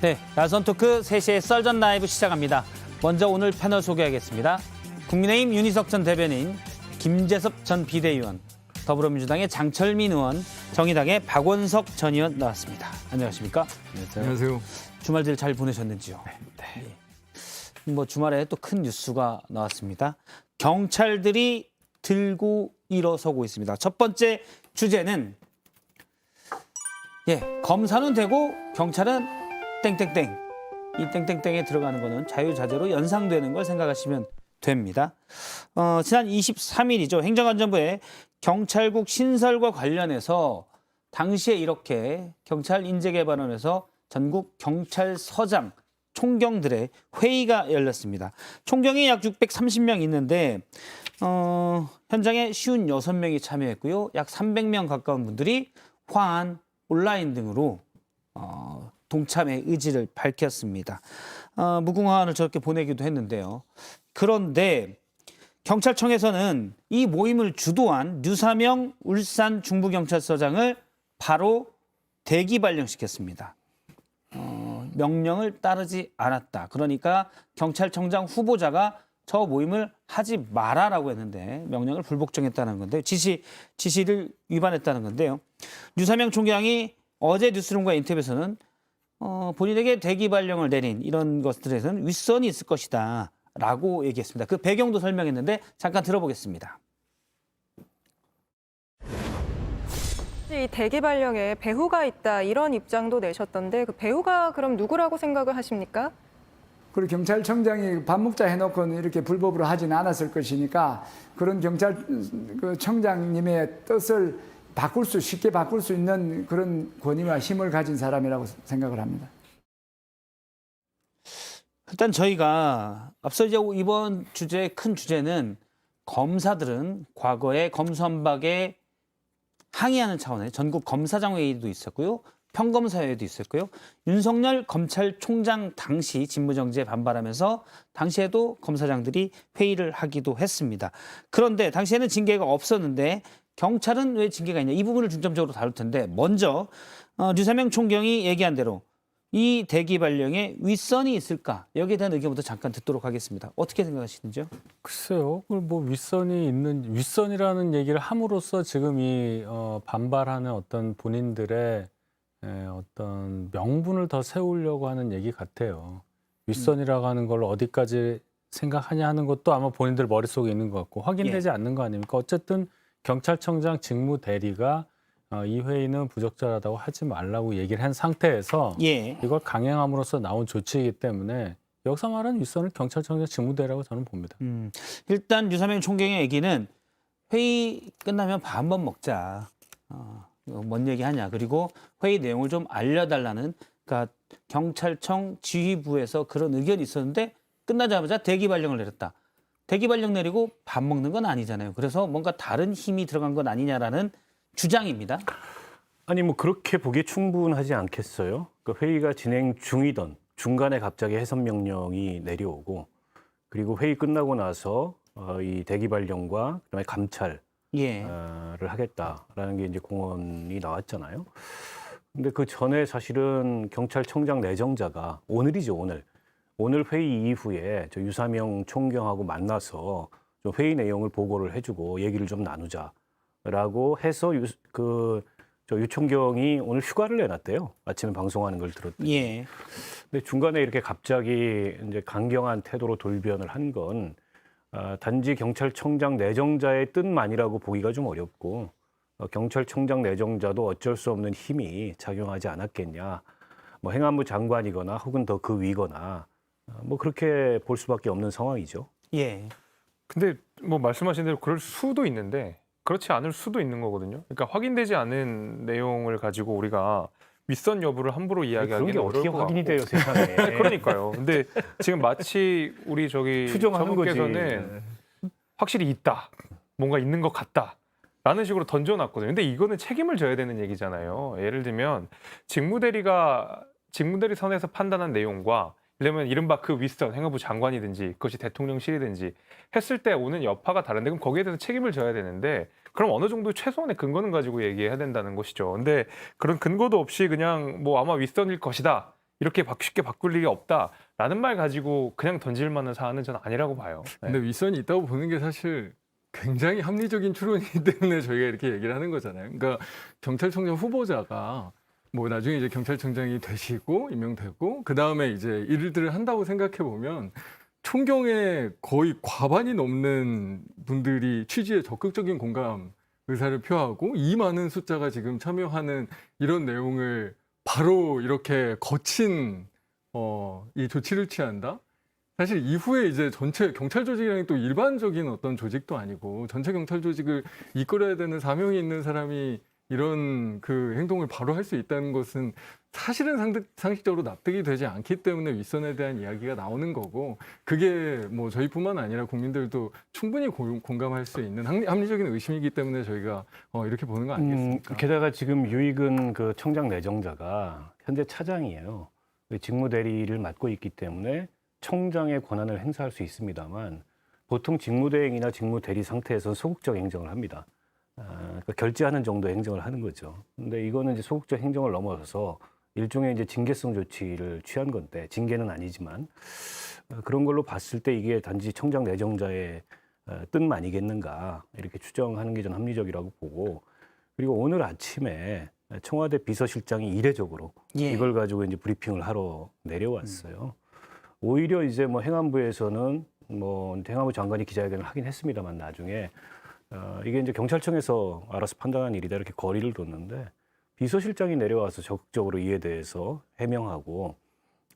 네, 나선 토크 3시의 썰전 라이브 시작합니다. 먼저 오늘 패널 소개하겠습니다. 국민의힘 윤희석 전 대변인, 김재섭 전 비대위원, 더불어민주당의 장철민 의원, 정의당의 박원석 전 의원 나왔습니다. 안녕하십니까? 안녕하세요. 주말들 잘 보내셨는지요? 네. 뭐 주말에 또 큰 뉴스가 나왔습니다. 경찰들이 들고 일어서고 있습니다. 첫 번째 주제는 검사는 되고 경찰은 땡땡땡. 이 땡땡땡에 들어가는 거는 자유자재로 연상되는 걸 생각하시면 됩니다. 지난 23일이죠. 행정안전부의 경찰국 신설과 관련해서 당시에 이렇게 경찰 인재개발원에서 전국 경찰서장 총경들의 회의가 열렸습니다. 총경이 약 630명 있는데 현장에 56명이 참여했고요. 약 300명 가까운 분들이 화한, 온라인 등으로 동참의 의지를 밝혔습니다. 무궁화환을 저렇게 보내기도 했는데요. 그런데 경찰청에서는 이 모임을 주도한 류사명 울산 중부경찰서장을 바로 대기 발령시켰습니다. 명령을 따르지 않았다. 그러니까 경찰청장 후보자가 저 모임을 하지 마라라고 했는데 명령을 불복종했다는 건데 지시를 위반했다는 건데요. 류사명 총장이 어제 뉴스룸과 인터뷰에서는 본인에게 대기 발령을 내린 이런 것들에서는 윗선이 있을 것이다 라고 얘기했습니다. 그 배경도 설명했는데 잠깐 들어보겠습니다. 이 대기 발령에 배후가 있다 이런 입장도 내셨던데 그 배후가 그럼 누구라고 생각을 하십니까? 그리고 경찰청장이 밥 먹자 해놓고는 이렇게 불법으로 하지는 않았을 것이니까 그런 경찰청장님의 뜻을 쉽게 바꿀 수 있는 그런 권위와 힘을 가진 사람이라고 생각을 합니다. 일단 저희가 앞서 이제 이번 주제의 큰 주제는 검사들은 과거에 검수완박에 항의하는 차원의 전국 검사장 회의도 있었고요. 평검사 회의도 있었고요. 윤석열 검찰총장 당시 직무정지에 반발하면서 당시에도 검사장들이 회의를 하기도 했습니다. 그런데 당시에는 징계가 없었는데 경찰은 왜 징계가 있냐 이 부분을 중점적으로 다룰 텐데 먼저 류사명 총경이 얘기한 대로 이 대기 발령에 윗선이 있을까 여기에 대한 의견부터 잠깐 듣도록 하겠습니다. 어떻게 생각하시는지요? 글쎄요, 뭐 윗선이라는 얘기를 함으로써 지금 이 반발하는 어떤 본인들의 어떤 명분을 더 세우려고 하는 얘기 같아요. 윗선이라고 하는 걸 어디까지 생각하냐 하는 것도 아마 본인들 머릿속에 있는 것 같고 확인되지 않는 거 아닙니까? 어쨌든 경찰청장 직무 대리가 이 회의는 부적절하다고 하지 말라고 얘기를 한 상태에서 이걸 강행함으로써 나온 조치이기 때문에 여기서 말하는 윗선을 경찰청장 직무 대리라고 저는 봅니다. 일단 류사명 총경의 얘기는 회의 끝나면 밥 한번 먹자. 뭔 얘기하냐. 그리고 회의 내용을 좀 알려달라는 그러니까 경찰청 지휘부에서 그런 의견이 있었는데 끝나자마자 대기 발령을 내렸다. 대기 발령 내리고 밥 먹는 건 아니잖아요. 그래서 뭔가 다른 힘이 들어간 건 아니냐라는 주장입니다. 아니 뭐 그렇게 보기 충분하지 않겠어요? 그 회의가 진행 중이던 중간에 갑자기 해산 명령이 내려오고 그리고 회의 끝나고 나서 이 대기 발령과 그다음에 감찰을 하겠다라는 게 이제 공언이 나왔잖아요. 근데 그 전에 사실은 경찰청장 내정자가 오늘이죠, 오늘 회의 이후에 저 유사명 총경하고 만나서 좀 회의 내용을 보고를 해주고 얘기를 좀 나누자라고 해서 저 유총경이 오늘 휴가를 내놨대요. 아침에 방송하는 걸 들었더니. 근데 중간에 이렇게 갑자기 이제 강경한 태도로 돌변을 한 건 단지 경찰청장 내정자의 뜻만이라고 보기가 좀 어렵고 경찰청장 내정자도 어쩔 수 없는 힘이 작용하지 않았겠냐. 뭐 행안부 장관이거나 혹은 더 그 위거나 뭐 그렇게 볼 수밖에 없는 상황이죠. 근데 뭐 말씀하신 대로 그럴 수도 있는데 그렇지 않을 수도 있는 거거든요. 그러니까 확인되지 않은 내용을 가지고 우리가 윗선 여부를 함부로 이야기하기는 어려울 어떻게 것 확인이 같고. 돼요, 세상에. 그러니까요. 근데 지금 마치 우리 추정하는 거지. 저분께서는 확실히 있다. 뭔가 있는 것 같다. 라는 식으로 던져놨거든요. 근데 이거는 책임을 져야 되는 얘기잖아요. 예를 들면 직무대리 선에서 판단한 내용과 이러면 이른바 그 윗선 행안부 장관이든지 그것이 대통령실이든지 했을 때 오는 여파가 다른데 그럼 거기에 대해서 책임을 져야 되는데 그럼 어느 정도 최소한의 근거는 가지고 얘기해야 된다는 것이죠. 근데 그런 근거도 없이 그냥 뭐 아마 윗선일 것이다 이렇게 쉽게 바꿀 일이 없다라는 말 가지고 그냥 던질 만한 사안은 저는 아니라고 봐요. 네. 근데 윗선이 있다고 보는 게 사실 굉장히 합리적인 추론이기 때문에 저희가 이렇게 얘기를 하는 거잖아요. 그러니까 경찰청장 후보자가 뭐 나중에 이제 경찰청장이 되시고 임명되고 그 다음에 이제 일들을 한다고 생각해 보면 총경의 거의 과반이 넘는 분들이 취지에 적극적인 공감 의사를 표하고 이 많은 숫자가 지금 참여하는 이런 내용을 바로 이렇게 거친 이 조치를 취한다. 사실 이후에 이제 전체 경찰 조직이랑 또 일반적인 어떤 조직도 아니고 전체 경찰 조직을 이끌어야 되는 사명이 있는 사람이 이런 그 행동을 바로 할 수 있다는 것은 사실은 상식적으로 납득이 되지 않기 때문에 윗선에 대한 이야기가 나오는 거고 그게 뭐 저희뿐만 아니라 국민들도 충분히 공감할 수 있는 합리적인 의심이기 때문에 저희가 이렇게 보는 거 아니겠습니까? 게다가 지금 유익은 그 청장 내정자가 현재 차장이에요. 직무 대리를 맡고 있기 때문에 청장의 권한을 행사할 수 있습니다만 보통 직무대행이나 직무대리 상태에서 소극적 행정을 합니다. 그러니까 결제하는 정도의 행정을 하는 거죠. 근데 이거는 이제 소극적 행정을 넘어서서 일종의 이제 징계성 조치를 취한 건데 징계는 아니지만 그런 걸로 봤을 때 이게 단지 청장 내정자의 뜻만 아니겠는가 이렇게 추정하는 게 좀 합리적이라고 보고 그리고 오늘 아침에 청와대 비서실장이 이례적으로 예. 이걸 가지고 이제 브리핑을 하러 내려왔어요. 오히려 이제 뭐 행안부에서는 뭐 행안부 장관이 기자회견을 하긴 했습니다만 나중에 이게 이제 경찰청에서 알아서 판단한 일이다 이렇게 거리를 뒀는데 비서실장이 내려와서 적극적으로 이에 대해서 해명하고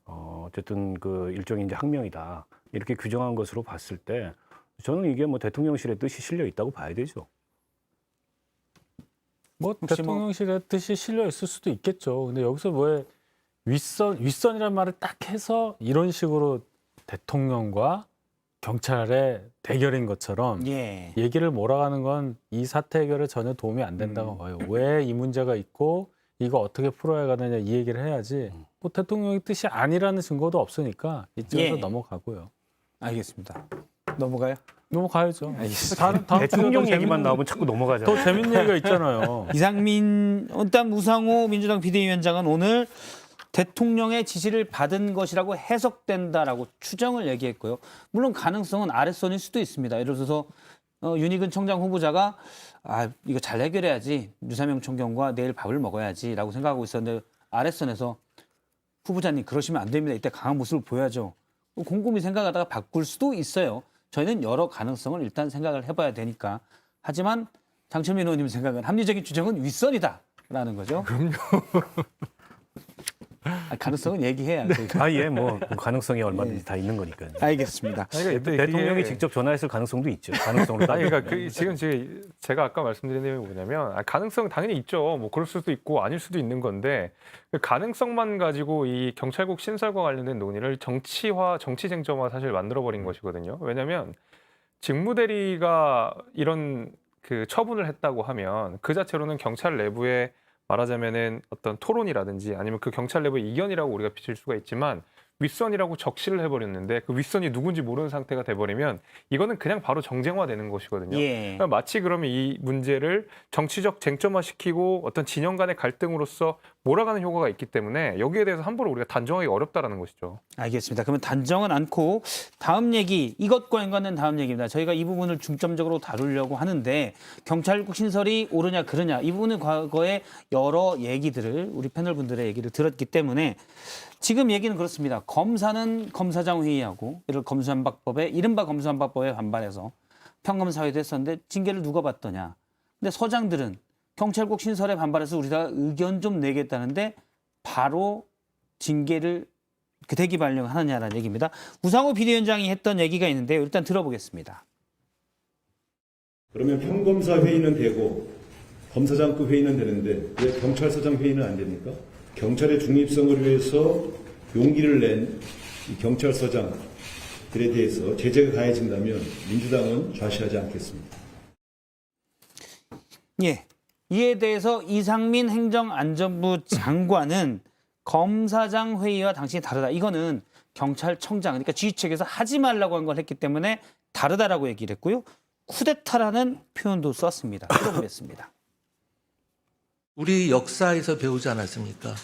어쨌든 그 일종의 이제 항명이다 이렇게 규정한 것으로 봤을 때 저는 이게 뭐 대통령실의 뜻이 실려 있다고 봐야 되죠. 뭐 혹시 대통령실의 뜻이 실려 있을 수도 있겠죠. 근데 여기서 왜 윗선이란 말을 딱 해서 이런 식으로 대통령과 경찰의 대결인 것처럼 예. 얘기를 몰아가는 건 이 사태 해결에 전혀 도움이 안 된다고 봐요. 왜 이 문제가 있고 이거 어떻게 풀어야 가느냐 이 얘기를 해야지 뭐 대통령의 뜻이 아니라는 증거도 없으니까 이쪽에서 예. 넘어가고요. 알겠습니다. 넘어가요? 넘어가야죠. 알겠습니다. 다음 대통령 주에 더 얘기만 나오면 자꾸 넘어가잖아요. 더 재밌는 얘기가 있잖아요. 이상민 일단 우상호 민주당 비대위원장은 오늘 대통령의 지시를 받은 것이라고 해석된다라고 추정을 얘기했고요. 물론 가능성은 아랫선일 수도 있습니다. 예를 들어서 윤희근 청장 후보자가 이거 잘 해결해야지 유사명 총경과 내일 밥을 먹어야지라고 생각하고 있었는데 아랫선에서 후보자님 그러시면 안 됩니다. 이때 강한 모습을 보여야죠. 곰곰이 생각하다가 바꿀 수도 있어요. 저희는 여러 가능성을 일단 생각을 해봐야 되니까. 하지만 장철민 의원님 생각은 합리적인 추정은 윗선이다라는 거죠. 그럼요. 가능성은 얘기해야 저희가. 예, 뭐 가능성이 얼마든지 다 있는 거니까요. 알겠습니다. 대통령이 직접 전화했을 가능성도 있죠. 가능성으로 아니, 따지면. 그러니까 지금 제가 아까 말씀드린 내용이 뭐냐면 가능성 당연히 있죠. 뭐 그럴 수도 있고 아닐 수도 있는 건데 그 가능성만 가지고 이 경찰국 신설과 관련된 논의를 정치 쟁점화 사실 만들어 버린 것이거든요. 왜냐하면 직무대리가 이런 그 처분을 했다고 하면 그 자체로는 경찰 내부에 말하자면은 어떤 토론이라든지 아니면 그 경찰 내부의 이견이라고 우리가 비칠 수가 있지만 윗선이라고 적시를 해버렸는데 그 윗선이 누군지 모르는 상태가 돼버리면 이거는 그냥 바로 정쟁화되는 것이거든요. 예. 그러니까 마치 그러면 이 문제를 정치적 쟁점화시키고 어떤 진영 간의 갈등으로서 몰아가는 효과가 있기 때문에 여기에 대해서 함부로 우리가 단정하기 어렵다라는 것이죠. 알겠습니다. 그러면 단정은 않고 다음 얘기, 이것과 연관된 다음 얘기입니다. 저희가 이 부분을 중점적으로 다루려고 하는데 경찰국 신설이 옳으냐 그르냐 이 부분은 과거에 여러 얘기들을 우리 패널분들의 얘기를 들었기 때문에 지금 얘기는 그렇습니다. 검사는 검사장 회의하고 검수완박법에 이른바 검수완박법에 반발해서 평검사회도 했었는데 징계를 누가 받더냐. 근데 서장들은 경찰국 신설에 반발해서 우리가 의견 좀 내겠다는데 바로 징계를 대기 발령하느냐라는 얘기입니다. 우상호 비대위원장이 했던 얘기가 있는데요. 일단 들어보겠습니다. 그러면 평검사 회의는 되고 검사장급 회의는 되는데 왜 경찰서장 회의는 안 됩니까? 경찰의 중립성을 위해서 용기를 낸 이 경찰서장들에 대해서 제재가 가해진다면 민주당은 좌시하지 않겠습니다. 예, 이에 대해서 이상민 행정안전부 장관은 검사장 회의와 당신이 다르다. 이거는 경찰청장, 그러니까 지휘책에서 하지 말라고 한 걸 했기 때문에 다르다라고 얘기를 했고요. 쿠데타라는 표현도 썼습니다. 들어보겠습니다. 우리 역사에서 배우지 않았습니까?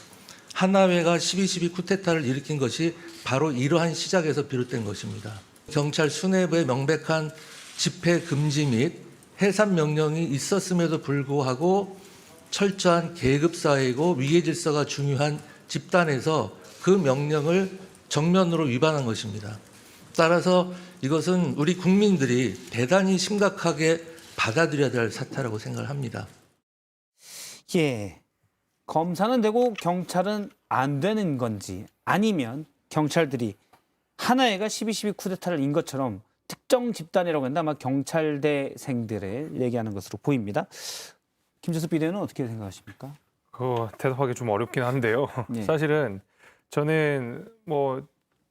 하나회가 12.12 쿠데타를 일으킨 것이 바로 이러한 시작에서 비롯된 것입니다. 경찰 수뇌부의 명백한 집회 금지 및 해산 명령이 있었음에도 불구하고 철저한 계급 사회이고 위계 질서가 중요한 집단에서 그 명령을 정면으로 위반한 것입니다. 따라서 이것은 우리 국민들이 대단히 심각하게 받아들여야 될 사태라고 생각을 합니다. 예. 검사는 되고 경찰은 안 되는 건지 아니면 경찰들이 하나회가 12.12 쿠데타를 인 것처럼 특정 집단이라고 한다 아마 경찰대생들을 얘기하는 것으로 보입니다. 김재섭 비대위원은 어떻게 생각하십니까? 그거 대답하기 좀 어렵긴 한데요. 예. 사실은 저는 뭐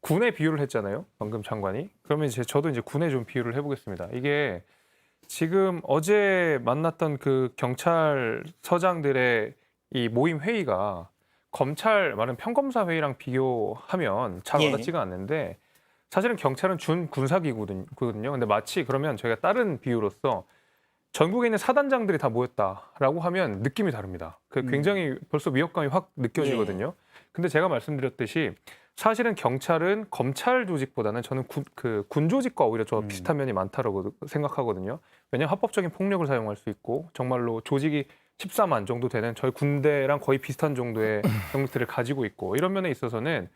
군에 비유를 했잖아요. 방금 장관이. 그러면 이제 저도 이제 군에 좀 비유를 해보겠습니다. 이게 지금 어제 만났던 그 경찰서장들의 이 모임 회의가 검찰 말은 평검사 회의랑 비교하면 잘 예. 와닿지가 않는데 사실은 경찰은 준 군사기구거든요. 근데 마치 그러면 저희가 다른 비유로서 전국에 있는 사단장들이 다 모였다라고 하면 느낌이 다릅니다. 그 굉장히 벌써 위협감이 확 느껴지거든요. 근데 제가 말씀드렸듯이 사실은 경찰은 검찰 조직보다는 저는 군 조직과 오히려 더 비슷한 면이 많다고 생각하거든요. 왜냐하면 합법적인 폭력을 사용할 수 있고 정말로 조직이 14만 정도 되는 저희 군대랑 거의 비슷한 정도의 병력들을 가지고 있고 이런 면에 있어서는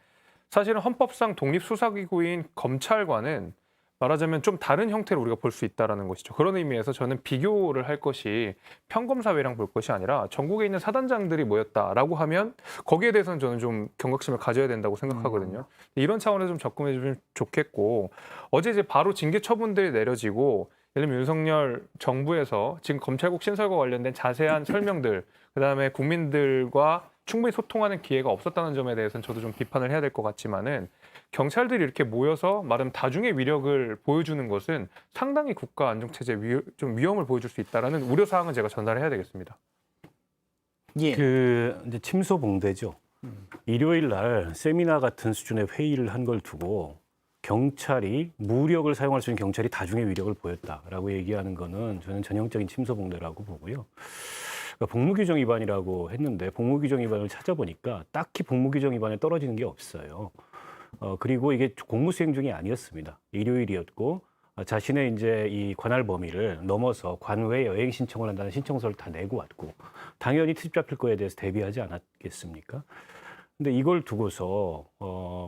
사실은 헌법상 독립수사기구인 검찰과는 말하자면 좀 다른 형태로 우리가 볼 수 있다는 것이죠. 그런 의미에서 저는 비교를 할 것이 평검사회랑 볼 것이 아니라 전국에 있는 사단장들이 모였다라고 하면 거기에 대해서는 저는 좀 경각심을 가져야 된다고 생각하거든요. 이런 차원에서 좀 접근해 주면 좋겠고 어제 이제 바로 징계 처분들이 내려지고 예를 들면 윤석열 정부에서 지금 검찰국 신설과 관련된 자세한 설명들 그다음에 국민들과 충분히 소통하는 기회가 없었다는 점에 대해서는 저도 좀 비판을 해야 될 것 같지만은 경찰들이 이렇게 모여서 말하면 다중의 위력을 보여주는 것은 상당히 국가 안정체제에 좀 위험을 보여줄 수 있다라는 우려 사항은 제가 전달해야 되겠습니다. 예. 그 이제 침소봉대죠. 일요일 날 세미나 같은 수준의 회의를 한 걸 두고 경찰이 무력을 사용할 수 있는 경찰이 다중의 위력을 보였다라고 얘기하는 거는 저는 전형적인 침소봉대라고 보고요. 그러니까 복무규정 위반이라고 했는데 복무규정 위반을 찾아보니까 딱히 복무규정 위반에 떨어지는 게 없어요. 그리고 이게 공무수행 중이 아니었습니다. 일요일이었고 자신의 이제 이 관할 범위를 넘어서 관외 여행 신청을 한다는 신청서를 다 내고 왔고 당연히 트집 잡힐 거에 대해서 대비하지 않았겠습니까? 근데 이걸 두고서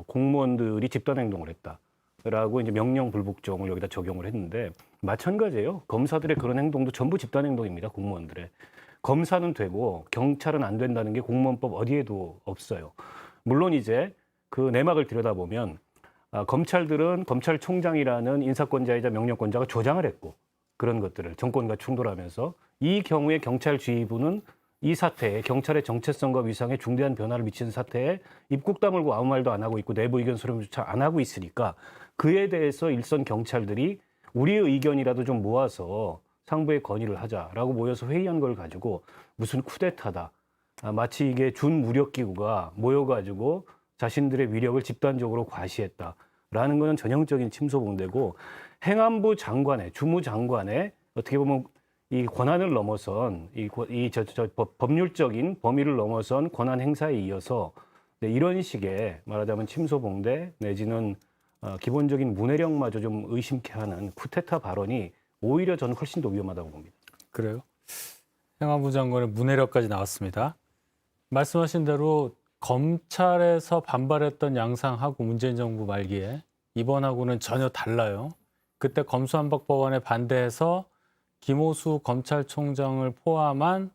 공무원들이 집단 행동을 했다라고 이제 명령 불복종을 여기다 적용을 했는데 마찬가지예요. 검사들의 그런 행동도 전부 집단 행동입니다. 공무원들의. 검사는 되고 경찰은 안 된다는 게 공무원법 어디에도 없어요. 물론 이제 그 내막을 들여다보면 검찰들은 검찰총장이라는 인사권자이자 명령권자가 조장을 했고 그런 것들을 정권과 충돌하면서 이 경우에 경찰 지휘부는 이 사태에 경찰의 정체성과 위상에 중대한 변화를 미치는 사태에 입국 다물고 아무 말도 안 하고 있고 내부 의견 수렴조차 안 하고 있으니까 그에 대해서 일선 경찰들이 우리의 의견이라도 좀 모아서 상부에 건의를 하자라고 모여서 회의한 걸 가지고 무슨 쿠데타다. 마치 이게 준무력기구가 모여가지고 자신들의 위력을 집단적으로 과시했다라는 것은 전형적인 침소봉대고 행안부 장관의 주무장관의 어떻게 보면 이 권한을 넘어선 법률적인 범위를 넘어선 권한 행사에 이어서 이런 식의 말하자면 침소봉대 내지는 기본적인 문해력마저 좀 의심케 하는 쿠데타 발언이 오히려 저는 훨씬 더 위험하다고 봅니다. 그래요? 행안부 장관의 문해력까지 나왔습니다. 말씀하신 대로 검찰에서 반발했던 양상하고 문재인 정부 말기에 이번하고는 전혀 달라요. 그때 검수완박법안에 반대해서 김호수 검찰총장을 포함한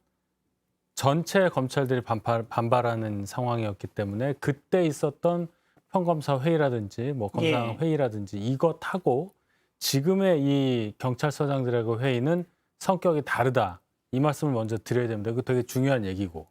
전체 검찰들이 반발하는 상황이었기 때문에 그때 있었던 평검사 회의라든지 뭐 검사 회의라든지 이것하고 지금의 이 경찰서장들하고 회의는 성격이 다르다. 이 말씀을 먼저 드려야 됩니다. 이거 되게 중요한 얘기고.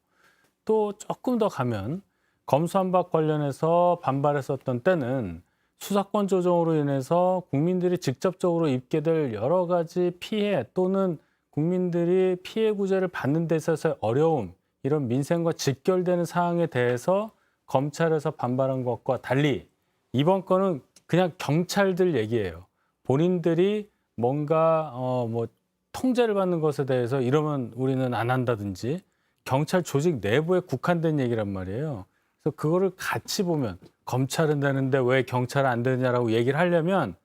또 조금 더 가면 검수완박 관련해서 반발했었던 때는 수사권 조정으로 인해서 국민들이 직접적으로 입게 될 여러 가지 피해 또는 국민들이 피해 구제를 받는 데 있어서의 어려움, 이런 민생과 직결되는 사항에 대해서 검찰에서 반발한 것과 달리 이번 건은 그냥 경찰들 얘기예요. 본인들이 뭔가 뭐 통제를 받는 것에 대해서 이러면 우리는 안 한다든지 경찰 조직 내부에 국한된 얘기란 말이에요. 그래서 그거를 같이 보면 검찰은 되는데 왜 경찰은 안 되느냐라고 얘기를 하려면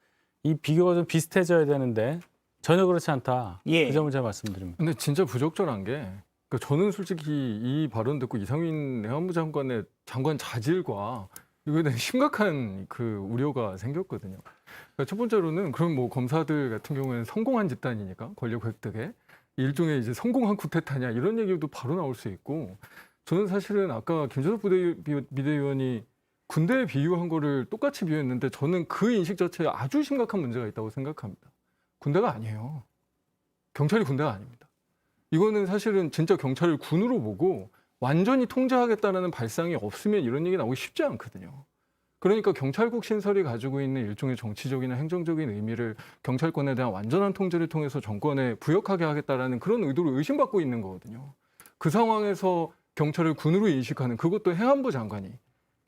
이 비교가 좀 비슷해져야 되는데 전혀 그렇지 않다. 예. 그 점을 제가 말씀드립니다. 근데 진짜 부적절한 게 그러니까 저는 솔직히 이 발언 듣고 이상민 해안부 장관의 장관 자질과 이거에 대한 심각한 그 우려가 생겼거든요. 그러니까 첫 번째로는 그럼 뭐 검사들 같은 경우에는 성공한 집단이니까 권력 획득에 일종의 이제 성공한 쿠데타냐 이런 얘기도 바로 나올 수 있고 저는 사실은 아까 김재섭 비대위원이 군대에 비유한 거를 똑같이 비유했는데 저는 그 인식 자체에 아주 심각한 문제가 있다고 생각합니다. 군대가 아니에요. 경찰이 군대가 아닙니다. 이거는 사실은 진짜 경찰을 군으로 보고 완전히 통제하겠다는 발상이 없으면 이런 얘기 나오기 쉽지 않거든요. 그러니까 경찰국 신설이 가지고 있는 일종의 정치적이나 행정적인 의미를 경찰권에 대한 완전한 통제를 통해서 정권에 부역하게 하겠다라는 그런 의도를 의심받고 있는 거거든요. 그 상황에서 경찰을 군으로 인식하는 그것도 행안부 장관이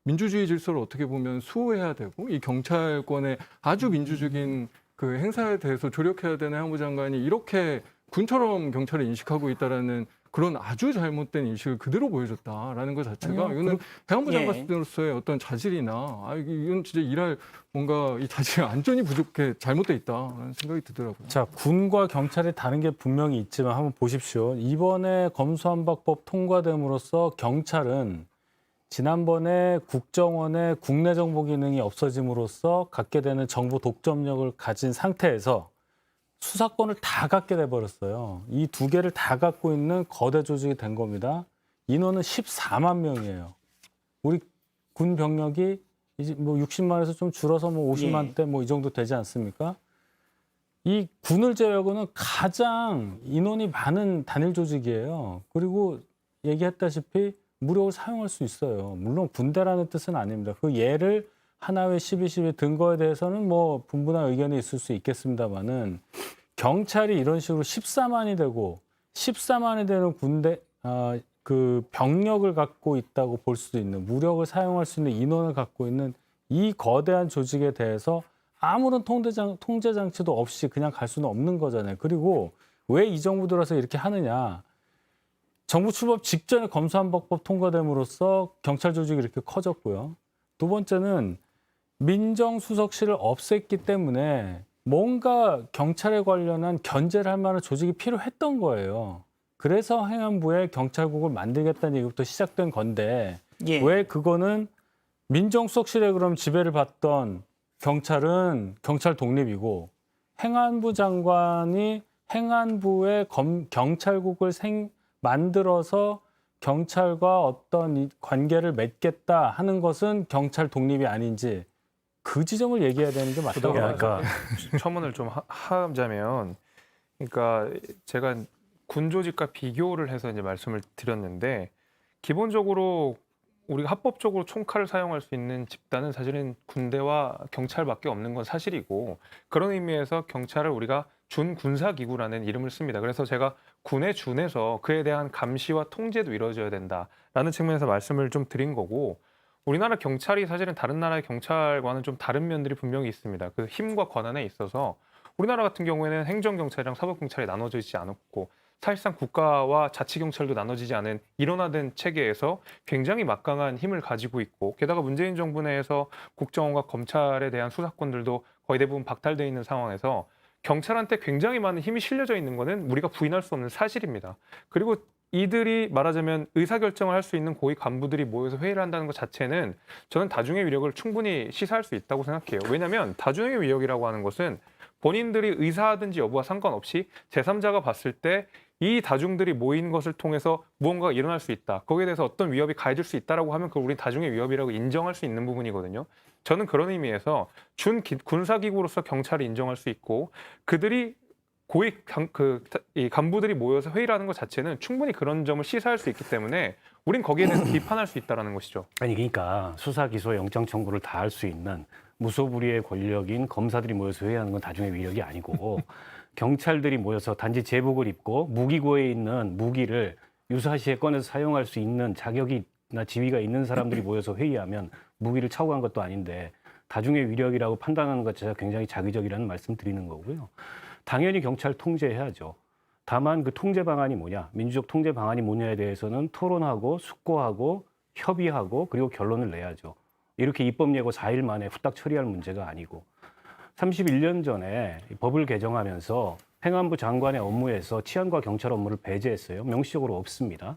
민주주의 질서를 어떻게 보면 수호해야 되고 이 경찰권의 아주 민주적인 그 행사에 대해서 조력해야 되는 행안부 장관이 이렇게 군처럼 경찰을 인식하고 있다라는 그런 아주 잘못된 인식을 그대로 보여줬다라는 것 자체가 아니요, 이거는 행안부 예. 장관으로서의 어떤 자질이나 이건 진짜 일할 뭔가 이 자질이 완전히 부족해 잘못돼 있다라는 생각이 들더라고요. 자, 군과 경찰이 다른 게 분명히 있지만 한번 보십시오. 이번에 검수완박법 통과됨으로써 경찰은 지난번에 국정원의 국내 정보 기능이 없어짐으로써 갖게 되는 정보 독점력을 가진 상태에서 수사권을 다 갖게 돼버렸어요. 이 두 개를 다 갖고 있는 거대 조직이 된 겁니다. 인원은 14만 명이에요. 우리 군 병력이 이제 뭐 60만에서 좀 줄어서 뭐 50만대 뭐 이 정도 되지 않습니까? 이 군을 제외하고는 가장 인원이 많은 단일 조직이에요. 그리고 얘기했다시피 무력을 사용할 수 있어요. 물론 군대라는 뜻은 아닙니다. 그 예를 하나회 12.12 든 거에 대해서는 뭐 분분한 의견이 있을 수 있겠습니다만은 경찰이 이런 식으로 14만이 되고 14만이 되는 군대 그 병력을 갖고 있다고 볼 수도 있는 무력을 사용할 수 있는 인원을 갖고 있는 이 거대한 조직에 대해서 아무런 통제 장치도 없이 그냥 갈 수는 없는 거잖아요. 그리고 왜 이 정부 들어서 이렇게 하느냐? 정부 출범 직전에 검수완박법 통과됨으로써 경찰 조직이 이렇게 커졌고요. 두 번째는 민정수석실을 없앴기 때문에 뭔가 경찰에 관련한 견제를 할 만한 조직이 필요했던 거예요. 그래서 행안부에 경찰국을 만들겠다는 얘기부터 시작된 건데 예. 왜 그거는 민정수석실에 그럼 지배를 받던 경찰은 경찰 독립이고 행안부 장관이 행안부에 경찰국을 만들어서 경찰과 어떤 관계를 맺겠다 하는 것은 경찰 독립이 아닌지 그 지점을 얘기해야 되는 게 맞다고 봐요. 그러니까 첨언을 좀 하자면, 그러니까 제가 군 조직과 비교를 해서 이제 말씀을 드렸는데 기본적으로 우리가 합법적으로 총칼을 사용할 수 있는 집단은 사실은 군대와 경찰밖에 없는 건 사실이고 그런 의미에서 경찰을 우리가 준군사기구라는 이름을 씁니다. 그래서 제가 군에 준해서 그에 대한 감시와 통제도 이루어져야 된다라는 측면에서 말씀을 좀 드린 거고 우리나라 경찰이 사실은 다른 나라의 경찰과는 좀 다른 면들이 분명히 있습니다. 그 힘과 권한에 있어서 우리나라 같은 경우에는 행정경찰이랑 사법경찰이 나눠져 있지 않았고 사실상 국가와 자치경찰도 나눠지지 않은 일원화된 체계에서 굉장히 막강한 힘을 가지고 있고 게다가 문재인 정부 내에서 국정원과 검찰에 대한 수사권들도 거의 대부분 박탈되어 있는 상황에서 경찰한테 굉장히 많은 힘이 실려져 있는 거는 우리가 부인할 수 없는 사실입니다. 그리고 이들이 말하자면 의사결정을 할 수 있는 고위 간부들이 모여서 회의를 한다는 것 자체는 저는 다중의 위력을 충분히 시사할 수 있다고 생각해요. 왜냐하면 다중의 위력이라고 하는 것은 본인들이 의사하든지 여부와 상관없이 제3자가 봤을 때 이 다중들이 모인 것을 통해서 무언가가 일어날 수 있다. 거기에 대해서 어떤 위협이 가해질 수 있다라고 하면 그걸 우리 다중의 위협이라고 인정할 수 있는 부분이거든요. 저는 그런 의미에서 군사기구로서 경찰을 인정할 수 있고 그들이 고위 이 간부들이 모여서 회의를 하는 것 자체는 충분히 그런 점을 시사할 수 있기 때문에 우린 거기에 대해서 비판할 수 있다는 것이죠. 아니 그러니까 수사, 기소, 영장 청구를 다 할 수 있는 무소불위의 권력인 검사들이 모여서 회의하는 건 다중의 위력이 아니고 경찰들이 모여서 단지 제복을 입고 무기고에 있는 무기를 유사시에 꺼내서 사용할 수 있는 자격이나 지위가 있는 사람들이 모여서 회의하면 무기를 차고 간 것도 아닌데 다중의 위력이라고 판단하는 것 자체가 굉장히 자기적이라는 말씀 드리는 거고요. 당연히 경찰 통제해야죠. 다만 그 통제 방안이 뭐냐, 민주적 통제 방안이 뭐냐에 대해서는 토론하고 숙고하고 협의하고 그리고 결론을 내야죠. 이렇게 입법 예고 4일 만에 후딱 처리할 문제가 아니고 31년 전에 법을 개정하면서 행안부 장관의 업무에서 치안과 경찰 업무를 배제했어요. 명시적으로 없습니다.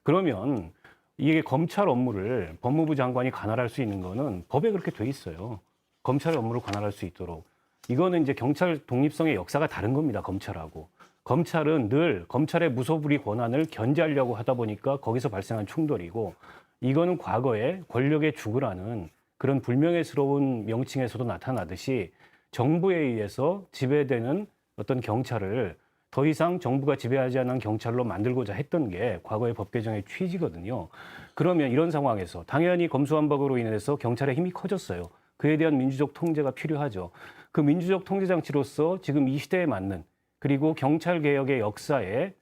그러면 이게 검찰 업무를 법무부 장관이 관할할 수 있는 거는 법에 그렇게 돼 있어요. 검찰 업무를 관할할 수 있도록. 이거는 이제 경찰 독립성의 역사가 다른 겁니다. 검찰하고. 검찰은 늘 검찰의 무소불위 권한을 견제하려고 하다 보니까 거기서 발생한 충돌이고 이거는 과거에 권력의 죽으라는 그런 불명예스러운 명칭에서도 나타나듯이 정부에 의해서 지배되는 어떤 경찰을 더 이상 정부가 지배하지 않는 경찰로 만들고자 했던 게 과거의 법 개정의 취지거든요. 그러면 이런 상황에서 당연히 검수완박으로 인해서 경찰의 힘이 커졌어요. 그에 대한 민주적 통제가 필요하죠. 그 민주적 통제 장치로서 지금 이 시대에 맞는 그리고 경찰 개혁의 역사에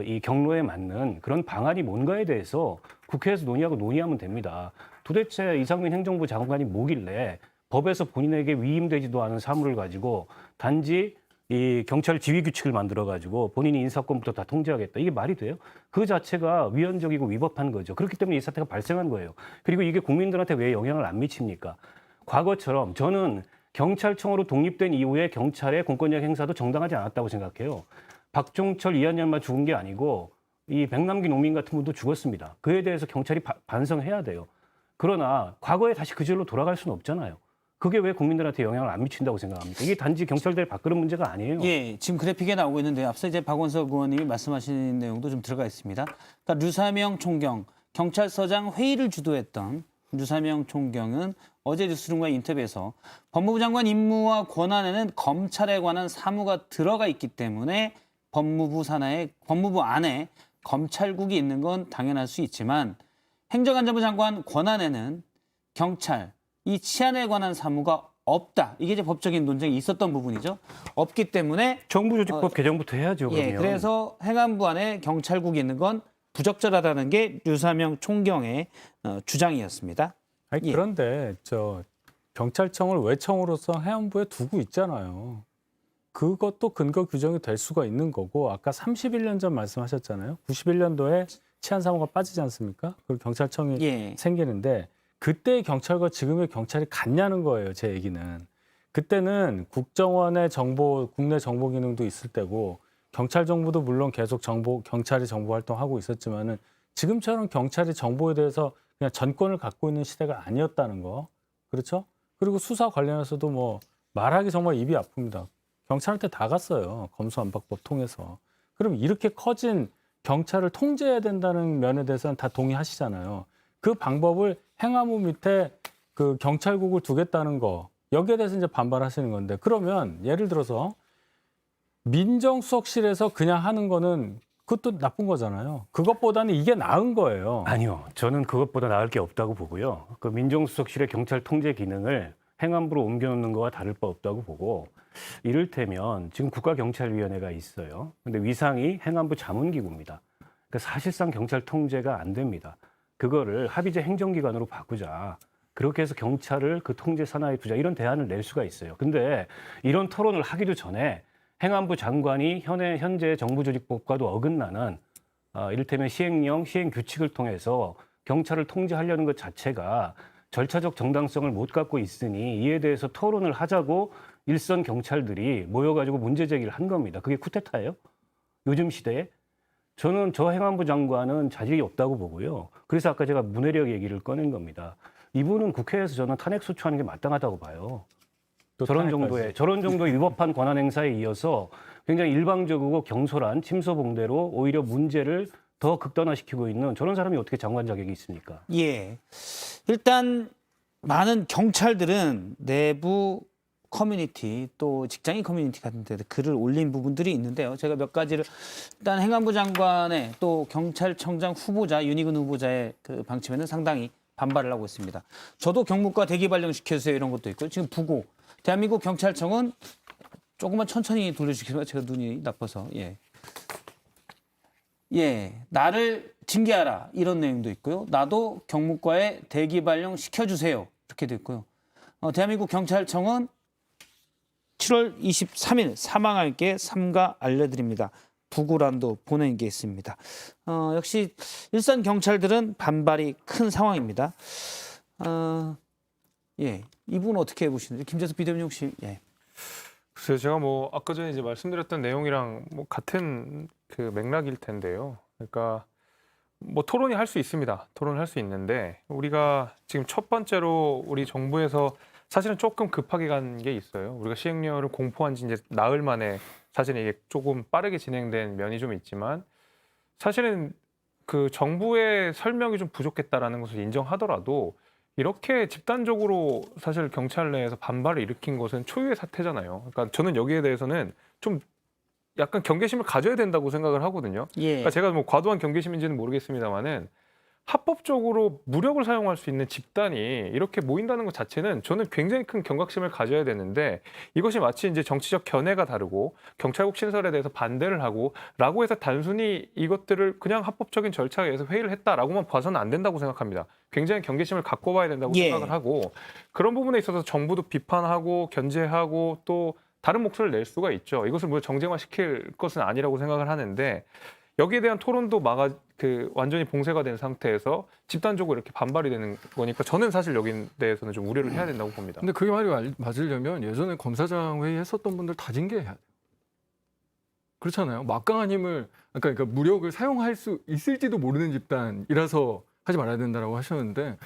이 경로에 맞는 그런 방안이 뭔가에 대해서 국회에서 논의하면 됩니다. 도대체 이상민 행정부 장관이 뭐길래 법에서 본인에게 위임되지도 않은 사무를 가지고 단지 이 경찰 지휘 규칙을 만들어 가지고 본인이 인사권부터 다 통제하겠다. 이게 말이 돼요? 그 자체가 위헌적이고 위법한 거죠. 그렇기 때문에 이 사태가 발생한 거예요. 그리고 이게 국민들한테 왜 영향을 안 미칩니까? 과거처럼 저는 경찰청으로 독립된 이후에 경찰의 공권력 행사도 정당하지 않았다고 생각해요. 박종철, 이한열만 죽은 게 아니고 이 백남기 농민 같은 분도 죽었습니다. 그에 대해서 경찰이 반성해야 돼요. 그러나 과거에 다시 그 절로 돌아갈 수는 없잖아요. 그게 왜 국민들한테 영향을 안 미친다고 생각합니까? 이게 단지 경찰대를 바꾸는 문제가 아니에요. 예, 지금 그래픽에 나오고 있는데 앞서 이제 박원석 의원님이 말씀하신 내용도 좀 들어가 있습니다. 그러니까 류사명 총경, 경찰서장 회의를 주도했던 류사명 총경은 어제 뉴스룸과 인터뷰에서 법무부 장관 임무와 권한에는 검찰에 관한 사무가 들어가 있기 때문에 법무부 안에 검찰국이 있는 건 당연할 수 있지만 행정안전부 장관 권한에는 경찰, 이 치안에 관한 사무가 없다. 이게 이제 법적인 논쟁이 있었던 부분이죠. 없기 때문에 정부조직법 개정부터 해야죠. 그러면. 예, 그래서 행안부 안에 경찰국이 있는 건 부적절하다는 게 류사명 총경의 주장이었습니다. 아니, 예. 그런데 경찰청을 외청으로서 해안부에 두고 있잖아요. 그것도 근거 규정이 될 수가 있는 거고 아까 31년 전 말씀하셨잖아요. 91년도에 치안사무가 빠지지 않습니까? 그리고 경찰청이 예. 생기는데 그때의 경찰과 지금의 경찰이 같냐는 거예요. 제 얘기는. 그때는 국정원의 국내 정보 기능도 있을 때고 경찰 정보도 물론 계속 경찰이 정보 활동하고 있었지만은 지금처럼 경찰이 정보에 대해서 그냥 전권을 갖고 있는 시대가 아니었다는 거. 그렇죠? 그리고 수사 관련해서도 뭐 말하기 정말 입이 아픕니다. 경찰한테 다 갔어요. 검수완박법 통해서. 그럼 이렇게 커진 경찰을 통제해야 된다는 면에 대해서는 다 동의하시잖아요. 그 방법을 행안부 밑에 그 경찰국을 두겠다는 거. 여기에 대해서 이제 반발하시는 건데 그러면 예를 들어서 민정수석실에서 그냥 하는 거는 그것도 나쁜 거잖아요. 그것보다는 이게 나은 거예요. 아니요. 저는 그것보다 나을 게 없다고 보고요. 그 민정수석실의 경찰 통제 기능을 행안부로 옮겨놓는 거와 다를 바 없다고 보고 이를테면 지금 국가경찰위원회가 있어요. 근데 위상이 행안부 자문기구입니다. 그러니까 사실상 경찰 통제가 안 됩니다. 그거를 합의제 행정기관으로 바꾸자. 그렇게 해서 경찰을 그 통제 산하에 두자. 이런 대안을 낼 수가 있어요. 근데 이런 토론을 하기도 전에 행안부 장관이 현재 정부조직법과도 어긋나는 이를테면 시행령, 시행규칙을 통해서 경찰을 통제하려는 것 자체가 절차적 정당성을 못 갖고 있으니 이에 대해서 토론을 하자고 일선 경찰들이 모여가지고 문제 제기를 한 겁니다. 그게 쿠데타예요? 요즘 시대에? 저는 저 행안부 장관은 자질이 없다고 보고요. 그래서 아까 제가 문해력 얘기를 꺼낸 겁니다. 이분은 국회에서 저는 탄핵 소추하는 게 마땅하다고 봐요. 저런 정도의 위법한 권한 행사에 이어서 굉장히 일방적이고 경솔한 침소봉대로 오히려 문제를 더 극단화시키고 있는 저런 사람이 어떻게 장관 자격이 있습니까? 예. 일단 많은 경찰들은 내부 커뮤니티 또 직장인 커뮤니티 같은 데 글을 올린 부분들이 있는데요. 제가 몇 가지를 일단 행안부 장관의 또 경찰청장 후보자 윤희근 후보자의 그 방침에는 상당히 반발을 하고 있습니다. 저도 경무과 대기 발령 시켜주세요 이런 것도 있고 지금 부고 대한민국 경찰청은 조금만 천천히 돌려주시면 제가 눈이 나빠서 나를 징계하라 이런 내용도 있고요. 나도 경무과에 대기 발령 시켜주세요 이렇게 돼 있고요. 대한민국 경찰청은 7월 23일 사망할게 삼가 알려드립니다. 부구란도 보낸 게 있습니다. 역시 일선 경찰들은 반발이 큰 상황입니다. 예, 이 부분 어떻게 보시는지 김재수 비대위원 혹시 예. 글쎄요, 제가 뭐 아까 전에 이제 말씀드렸던 내용이랑 뭐 같은 그 맥락일 텐데요. 그러니까 뭐 토론이 할 수 있습니다. 토론을 할 수 있는데 우리가 지금 첫 번째로 우리 정부에서 사실은 조금 급하게 간 게 있어요. 우리가 시행령을 공포한 지 이제 나흘 만에 사실은 이게 조금 빠르게 진행된 면이 좀 있지만 사실은 그 정부의 설명이 좀 부족했다라는 것을 인정하더라도 이렇게 집단적으로 사실 경찰 내에서 반발을 일으킨 것은 초유의 사태잖아요. 그러니까 저는 여기에 대해서는 좀 약간 경계심을 가져야 된다고 생각을 하거든요. 예. 그러니까 제가 뭐 과도한 경계심인지는 모르겠습니다만은 합법적으로 무력을 사용할 수 있는 집단이 이렇게 모인다는 것 자체는 저는 굉장히 큰 경각심을 가져야 되는데 이것이 마치 이제 정치적 견해가 다르고 경찰국 신설에 대해서 반대를 하고 라고 해서 단순히 이것들을 그냥 합법적인 절차에 의해서 회의를 했다라고만 봐서는 안 된다고 생각합니다. 굉장히 경계심을 갖고 봐야 된다고 예. 생각을 하고 그런 부분에 있어서 정부도 비판하고 견제하고 또 다른 목소리를 낼 수가 있죠. 이것을 뭐 정쟁화시킬 것은 아니라고 생각을 하는데 여기에 대한 토론도 완전히 봉쇄가 된 상태에서 집단적으로 이렇게 반발이 되는 거니까 저는 사실 여기에 대해서는 좀 우려를 해야 된다고 봅니다. 근데 그게 말이 맞으려면 예전에 검사장 회의 했었던 분들 다 징계해야 돼요. 그렇잖아요. 막강한 힘을 그러니까 무력을 사용할 수 있을지도 모르는 집단이라서 하지 말아야 된다라고 하셨는데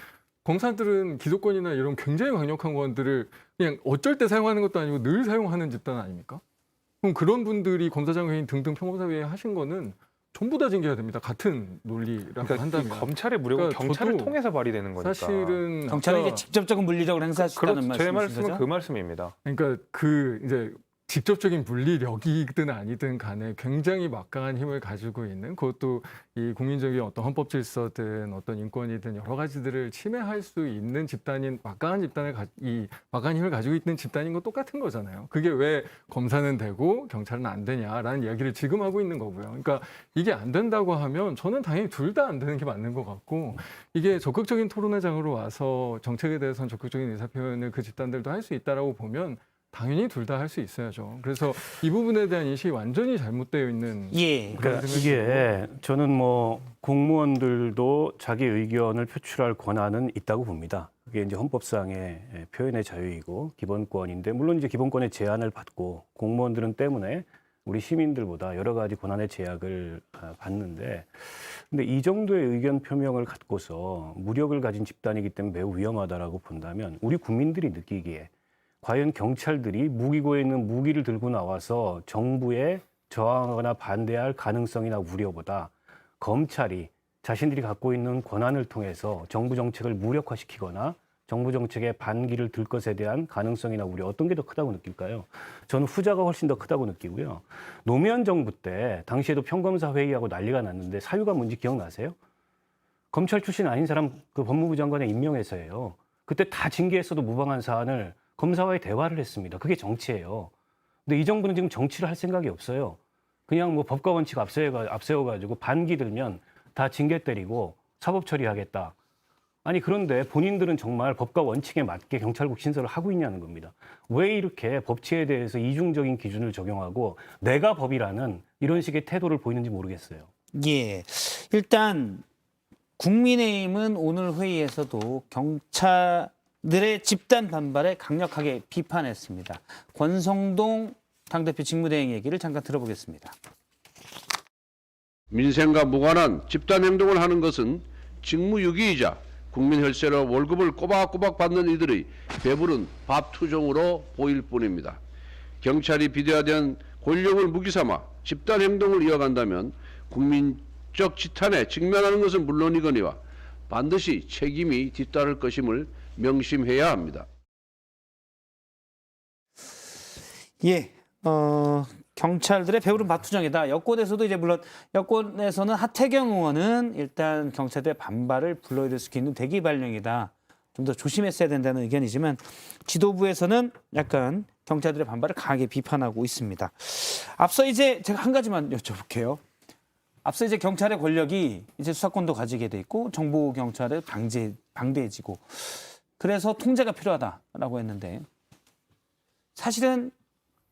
검사들은 기소권이나 이런 굉장히 강력한 권한들을 그냥 어쩔 때 사용하는 것도 아니고 늘 사용하는 집단 아닙니까? 그럼 그런 분들이 검사장 회의 등등 평검사 회의 하신 거는 전부 다 징계해야 됩니다. 같은 논리라고 그러니까 한다면. 검찰의 무력은 그러니까 경찰을 저도 통해서 발휘되는 거니까. 사실은 경찰이 아까 이제 직접적인 물리력을 행사할 수 있다는 제 말씀이신 말씀은 거죠? 그 말씀입니다. 그러니까 이제 직접적인 물리력이든 아니든 간에 굉장히 막강한 힘을 가지고 있는 그것도 이 국민적인 어떤 헌법 질서든 어떤 인권이든 여러 가지들을 침해할 수 있는 집단인 막강한 힘을 가지고 있는 집단인 건 똑같은 거잖아요. 그게 왜 검사는 되고 경찰은 안 되냐라는 이야기를 지금 하고 있는 거고요. 그러니까 이게 안 된다고 하면 저는 당연히 둘 다 안 되는 게 맞는 것 같고 이게 적극적인 토론회 장으로 와서 정책에 대해서는 적극적인 의사표현을 그 집단들도 할 수 있다라고 보면 당연히 둘 다 할 수 있어야죠. 그래서 이 부분에 대한 인식이 완전히 잘못되어 있는 예. 그런 그러니까 생각이 이게 저는 뭐 공무원들도 자기 의견을 표출할 권한은 있다고 봅니다. 그게 이제 헌법상의 표현의 자유이고 기본권인데 물론 이제 기본권의 제한을 받고 공무원들은 때문에 우리 시민들보다 여러 가지 권한의 제약을 받는데 근데 이 정도의 의견 표명을 갖고서 무력을 가진 집단이기 때문에 매우 위험하다라고 본다면 우리 국민들이 느끼기에 과연 경찰들이 무기고에 있는 무기를 들고 나와서 정부에 저항하거나 반대할 가능성이나 우려보다 검찰이 자신들이 갖고 있는 권한을 통해서 정부 정책을 무력화시키거나 정부 정책에 반기를 들 것에 대한 가능성이나 우려 어떤 게 더 크다고 느낄까요? 저는 후자가 훨씬 더 크다고 느끼고요. 노무현 정부 때 당시에도 평검사 회의하고 난리가 났는데 사유가 뭔지 기억나세요? 검찰 출신 아닌 사람 그 법무부 장관에 임명해서예요. 그때 다 징계했어도 무방한 사안을 검사와의 대화를 했습니다. 그게 정치예요. 근데 이 정부는 지금 정치를 할 생각이 없어요. 그냥 뭐 법과 원칙 앞세워가지고 반기 들면 다 징계 때리고 사법 처리하겠다. 아니 그런데 본인들은 정말 법과 원칙에 맞게 경찰국 신설을 하고 있냐는 겁니다. 왜 이렇게 법치에 대해서 이중적인 기준을 적용하고 내가 법이라는 이런 식의 태도를 보이는지 모르겠어요. 예. 일단 국민의힘은 오늘 회의에서도 경찰들의 집단 반발에 강력하게 비판했습니다. 권성동 당대표 직무대행 얘기를 잠깐 들어보겠습니다. 민생과 무관한 집단 행동을 하는 것은 직무유기이자 국민 혈세로 월급을 꼬박꼬박 받는 이들의 배부른 밥투정으로 보일 뿐입니다. 경찰이 비대화된 권력을 무기삼아 집단 행동을 이어간다면 국민적 지탄에 직면하는 것은 물론이거니와 반드시 책임이 뒤따를 것임을 명심해야 합니다. 예. 경찰들의 배부른 밥투정이다. 여권에서도 이제 물론 여권에서는 하태경 의원은 일단 경찰들의 반발을 불러일으킬 수 있는 대기 발령이다. 좀 더 조심했어야 된다는 의견이지만 지도부에서는 약간 경찰들의 반발을 강하게 비판하고 있습니다. 앞서 이제 제가 한 가지만 여쭤볼게요. 앞서 이제 경찰의 권력이 이제 수사권도 가지게 돼 있고 정보 경찰의 방대해지고 그래서 통제가 필요하다라고 했는데 사실은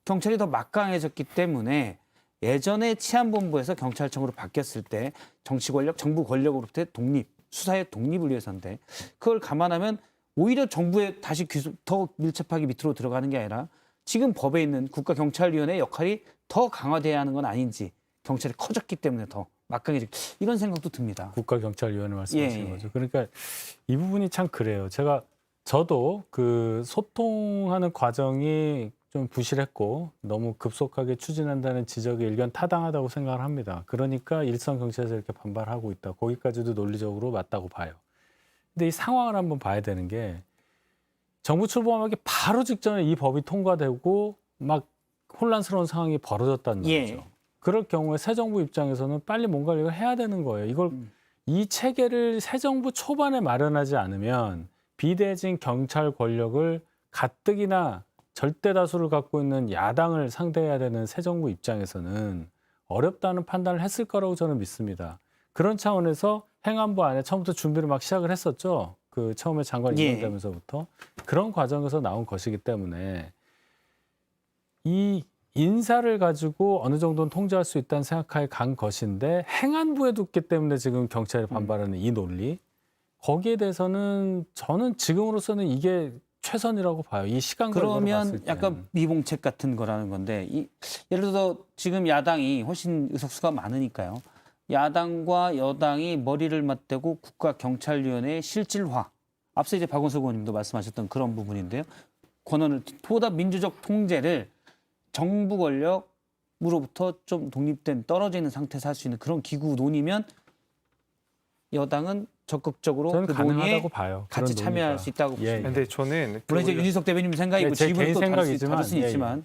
경찰이 더 막강해졌기 때문에 예전에 치안본부에서 경찰청으로 바뀌었을 때 정치 권력, 정부 권력으로부터의 독립, 수사의 독립을 위해서인데 그걸 감안하면 오히려 정부에 다시 더 밀접하게 밑으로 들어가는 게 아니라 지금 법에 있는 국가경찰위원회의 역할이 더 강화돼야 하는 건 아닌지 경찰이 커졌기 때문에 더 막강해지고 이런 생각도 듭니다. 국가경찰위원회 말씀하시는 예. 거죠. 그러니까 이 부분이 참 그래요. 저도 그 소통하는 과정이 좀 부실했고 너무 급속하게 추진한다는 지적이 일견 타당하다고 생각을 합니다. 그러니까 일선 경찰에서 이렇게 반발하고 있다. 거기까지도 논리적으로 맞다고 봐요. 근데 이 상황을 한번 봐야 되는 게 정부 출범하기 바로 직전에 이 법이 통과되고 막 혼란스러운 상황이 벌어졌다는 말이죠. 예. 그럴 경우에 새 정부 입장에서는 빨리 뭔가 이걸 해야 되는 거예요. 이 체계를 새 정부 초반에 마련하지 않으면 비대해진 경찰 권력을 가뜩이나 절대 다수를 갖고 있는 야당을 상대해야 되는 새 정부 입장에서는 어렵다는 판단을 했을 거라고 저는 믿습니다. 그런 차원에서 행안부 안에 처음부터 준비를 막 시작을 했었죠. 그 처음에 장관 임명되면서부터 그런 과정에서 나온 것이기 때문에 이 인사를 가지고 어느 정도는 통제할 수 있다는 생각하에 간 것인데 행안부에 뒀기 때문에 지금 경찰이 반발하는 이 논리 거기에 대해서는 저는 지금으로서는 이게 최선이라고 봐요. 이 시간을 그러면 약간 미봉책 같은 거라는 건데 예를 들어서 지금 야당이 훨씬 의석수가 많으니까요. 야당과 여당이 머리를 맞대고 국가경찰위원회의 실질화. 앞서 이제 박원석 의원님도 말씀하셨던 그런 부분인데요. 권한을 보다 민주적 통제를 정부 권력으로부터 좀 독립된 떨어져 있는 상태에서 할 수 있는 그런 기구 논의면 여당은 적극적으로 저는 그 가능하다고 논의에 봐요. 같이 그런 참여할 논의가. 수 있다고 예, 보십니다. 근데 저는 물론 이제 윤희석 대변인 생각이고 예, 제 지금은 개인 또 다를 생각이지만, 수는 예, 예. 있지만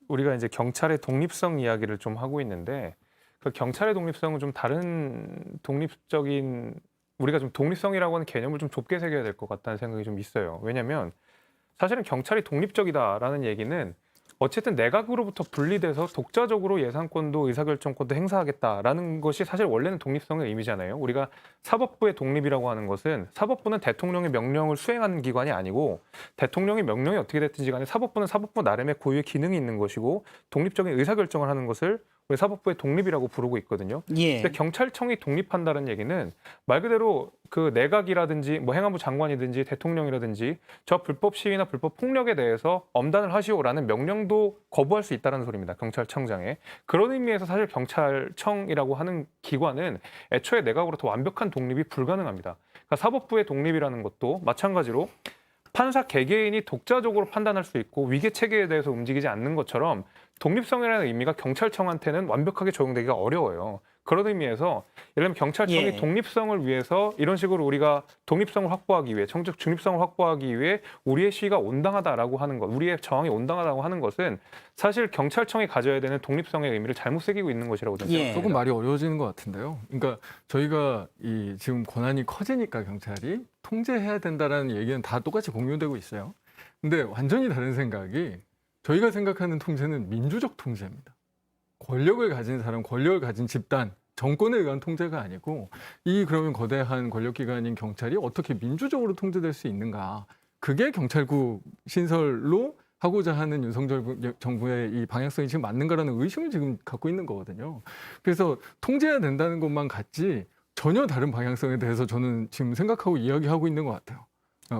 우리가 이제 경찰의 독립성 이야기를 좀 하고 있는데 그 경찰의 독립성은 좀 다른 독립적인 우리가 좀 독립성이라고 하는 개념을 좀 좁게 새겨야 될 것 같다는 생각이 좀 있어요. 왜냐하면 사실은 경찰이 독립적이다라는 얘기는 어쨌든 내각으로부터 분리돼서 독자적으로 예산권도 의사결정권도 행사하겠다라는 것이 사실 원래는 독립성의 의미잖아요. 우리가 사법부의 독립이라고 하는 것은 사법부는 대통령의 명령을 수행하는 기관이 아니고 대통령의 명령이 어떻게 됐든지 간에 사법부는 사법부 나름의 고유의 기능이 있는 것이고 독립적인 의사결정을 하는 것을 우리 사법부의 독립이라고 부르고 있거든요. 예. 근데 경찰청이 독립한다는 얘기는 말 그대로 그 내각이라든지 뭐 행안부 장관이든지 대통령이라든지 저 불법 시위나 불법 폭력에 대해서 엄단을 하시오라는 명령도 거부할 수 있다는 소리입니다. 경찰청장에. 그런 의미에서 사실 경찰청이라고 하는 기관은 애초에 내각으로부터 완벽한 독립이 불가능합니다. 그러니까 사법부의 독립이라는 것도 마찬가지로 판사 개개인이 독자적으로 판단할 수 있고 위계 체계에 대해서 움직이지 않는 것처럼 독립성이라는 의미가 경찰청한테는 완벽하게 적용되기가 어려워요. 그런 의미에서 예를 들면 경찰청이 예. 독립성을 위해서 이런 식으로 우리가 독립성을 확보하기 위해 정책 중립성을 확보하기 위해 우리의 시위가 온당하다라고 하는 것, 우리의 저항이 온당하다고 하는 것은 사실 경찰청이 가져야 되는 독립성의 의미를 잘못 새기고 있는 것이라고 저는 예. 생각합니다. 조금 말이 어려워지는 것 같은데요. 그러니까 저희가 이 지금 권한이 커지니까 경찰이 통제해야 된다라는 얘기는 다 똑같이 공유되고 있어요. 근데 완전히 다른 생각이 저희가 생각하는 통제는 민주적 통제입니다. 권력을 가진 사람, 권력을 가진 집단, 정권에 의한 통제가 아니고 그러면 거대한 권력기관인 경찰이 어떻게 민주적으로 통제될 수 있는가. 그게 경찰국 신설로 하고자 하는 윤석열 정부의 이 방향성이 지금 맞는가라는 의심을 지금 갖고 있는 거거든요. 그래서 통제해야 된다는 것만 같지 전혀 다른 방향성에 대해서 저는 지금 생각하고 이야기하고 있는 것 같아요.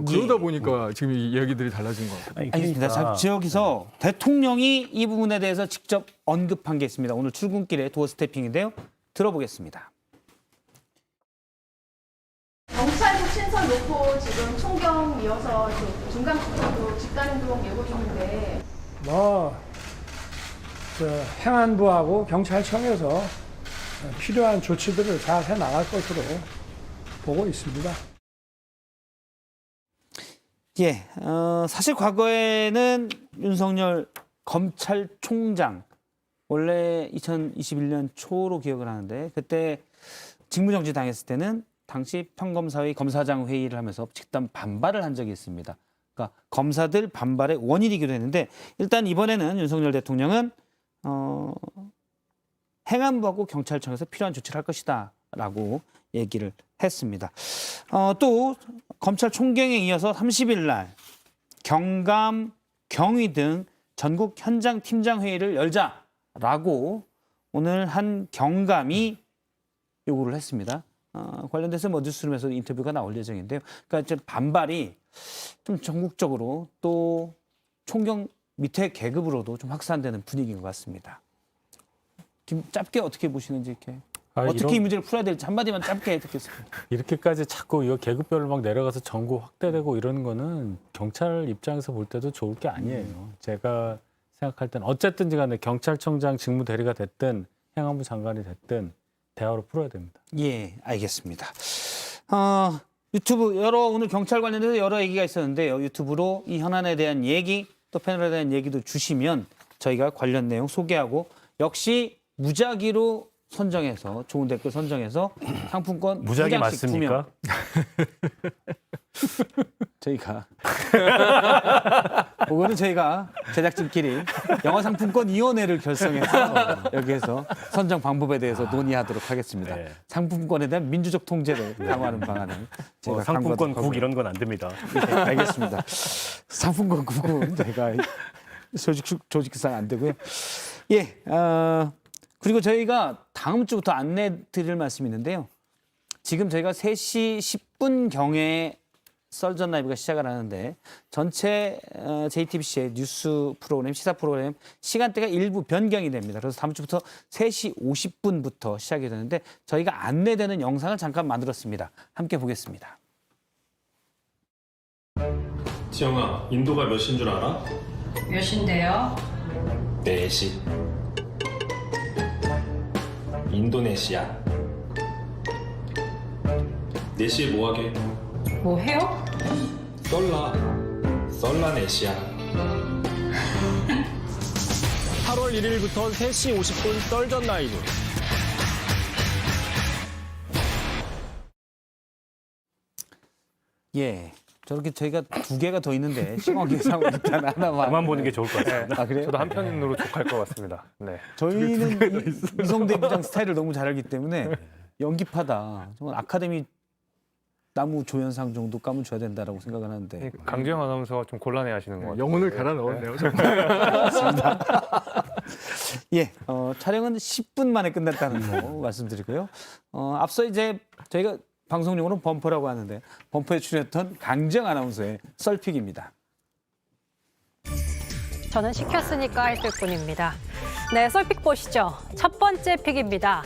그러다 보니까 지금 이 이야기들이 달라진 것 같아요. 알겠습니다. 자, 여기서 대통령이 이 부분에 대해서 직접 언급한 게 있습니다. 오늘 출근길에 도어 스태핑인데요. 들어보겠습니다. 경찰국 신설 놓고 지금 총경 이어서 중간국도 집단운동 예고 중인데 행안부하고 경찰청에서 필요한 조치들을 잘 해나갈 것으로 보고 있습니다. 예, 사실 과거에는 윤석열 검찰총장 원래 2021년 초로 기억을 하는데 그때 직무정지 당했을 때는 당시 평검사회 검사장 회의를 하면서 집단 반발을 한 적이 있습니다. 그러니까 검사들 반발의 원인이기도 했는데 일단 이번에는 윤석열 대통령은 행안부하고 경찰청에서 필요한 조치를 할 것이다라고 얘기를 했습니다. 또 검찰총경에 이어서 30일 날 경감, 경위 등 전국 현장 팀장 회의를 열자라고 오늘 한 경감이 요구를 했습니다. 관련돼서 뭐 뉴스룸에서 인터뷰가 나올 예정인데요. 그러니까 이제 반발이 좀 전국적으로 또 총경 밑에 계급으로도 좀 확산되는 분위기인 것 같습니다. 지금 짧게 어떻게 보시는지 이렇게 어떻게 이 문제를 풀어야 될지 한마디만 짧게 듣겠습니다. 이렇게까지 자꾸 이거 계급별로 막 내려가서 전국 확대되고 이런 거는 경찰 입장에서 볼 때도 좋을 게 아니에요. 제가 생각할 때는 어쨌든지 간에 경찰청장 직무 대리가 됐든 행안부 장관이 됐든 대화로 풀어야 됩니다. 예, 알겠습니다. 유튜브 오늘 경찰 관련해서 여러 얘기가 있었는데요. 유튜브로 이 현안에 대한 얘기 또 패널에 대한 얘기도 주시면 저희가 관련 내용 소개하고 역시 무작위로 선정해서 좋은 댓글 선정해서 상품권 무작위 한 장씩 맞습니까? 저희가 그거는 저희가 제작진끼리 영화 상품권 위원회를 결성해서 여기에서 선정 방법에 대해서 논의하도록 하겠습니다. 네. 상품권에 대한 민주적 통제를 강화하는 방안을 제가 상품권 강구하도록 국 이런 건 안 됩니다. 네, 알겠습니다. 상품권 국은 제가 조직상 안 되고요. 예, 그리고 저희가 다음 주부터 안내 드릴 말씀이 있는데요. 지금 저희가 3시 10분경에 썰전 라이브가 시작을 하는데 전체 JTBC의 뉴스 프로그램, 시사 프로그램 시간대가 일부 변경이 됩니다. 그래서 다음 주부터 3시 50분부터 시작이 되는데 저희가 안내되는 영상을 잠깐 만들었습니다. 함께 보겠습니다. 지영아, 인도가 몇인 줄 알아? 몇인데요? 4시. 인도네시아. 4시에 뭐 하게? 뭐 해요? 썰라네시아. 8월 1일부터 3시 50분 썰전 라이브. 예, 저렇게 저희가 2개가 더 있는데 시간 계산 일단 하나만. 그만 보는 게 좋을 것 같습니다. 아, 그래요? 저도 한편으로 족할 것 같습니다. 네. 저희는 이성대 부장 스타일을 너무 잘 알기 때문에 연기파다. 정말 아카데미 나무 조연상 정도 까면 줘야 된다라고 생각을 하는데. 강주영 아나운서가 좀 곤란해하시는 것 같아요. 영혼을 갈아 넣었네요. 맞습니다. 예, 촬영은 10분 만에 끝났다는 거 말씀드리고요. 앞서 이제 저희가 방송용으로 범퍼라고 하는데 범퍼에 출연했던 강정 아나운서의 썰픽입니다. 저는 시켰으니까 했을 뿐입니다. 네, 썰픽 보시죠. 첫 번째 픽입니다.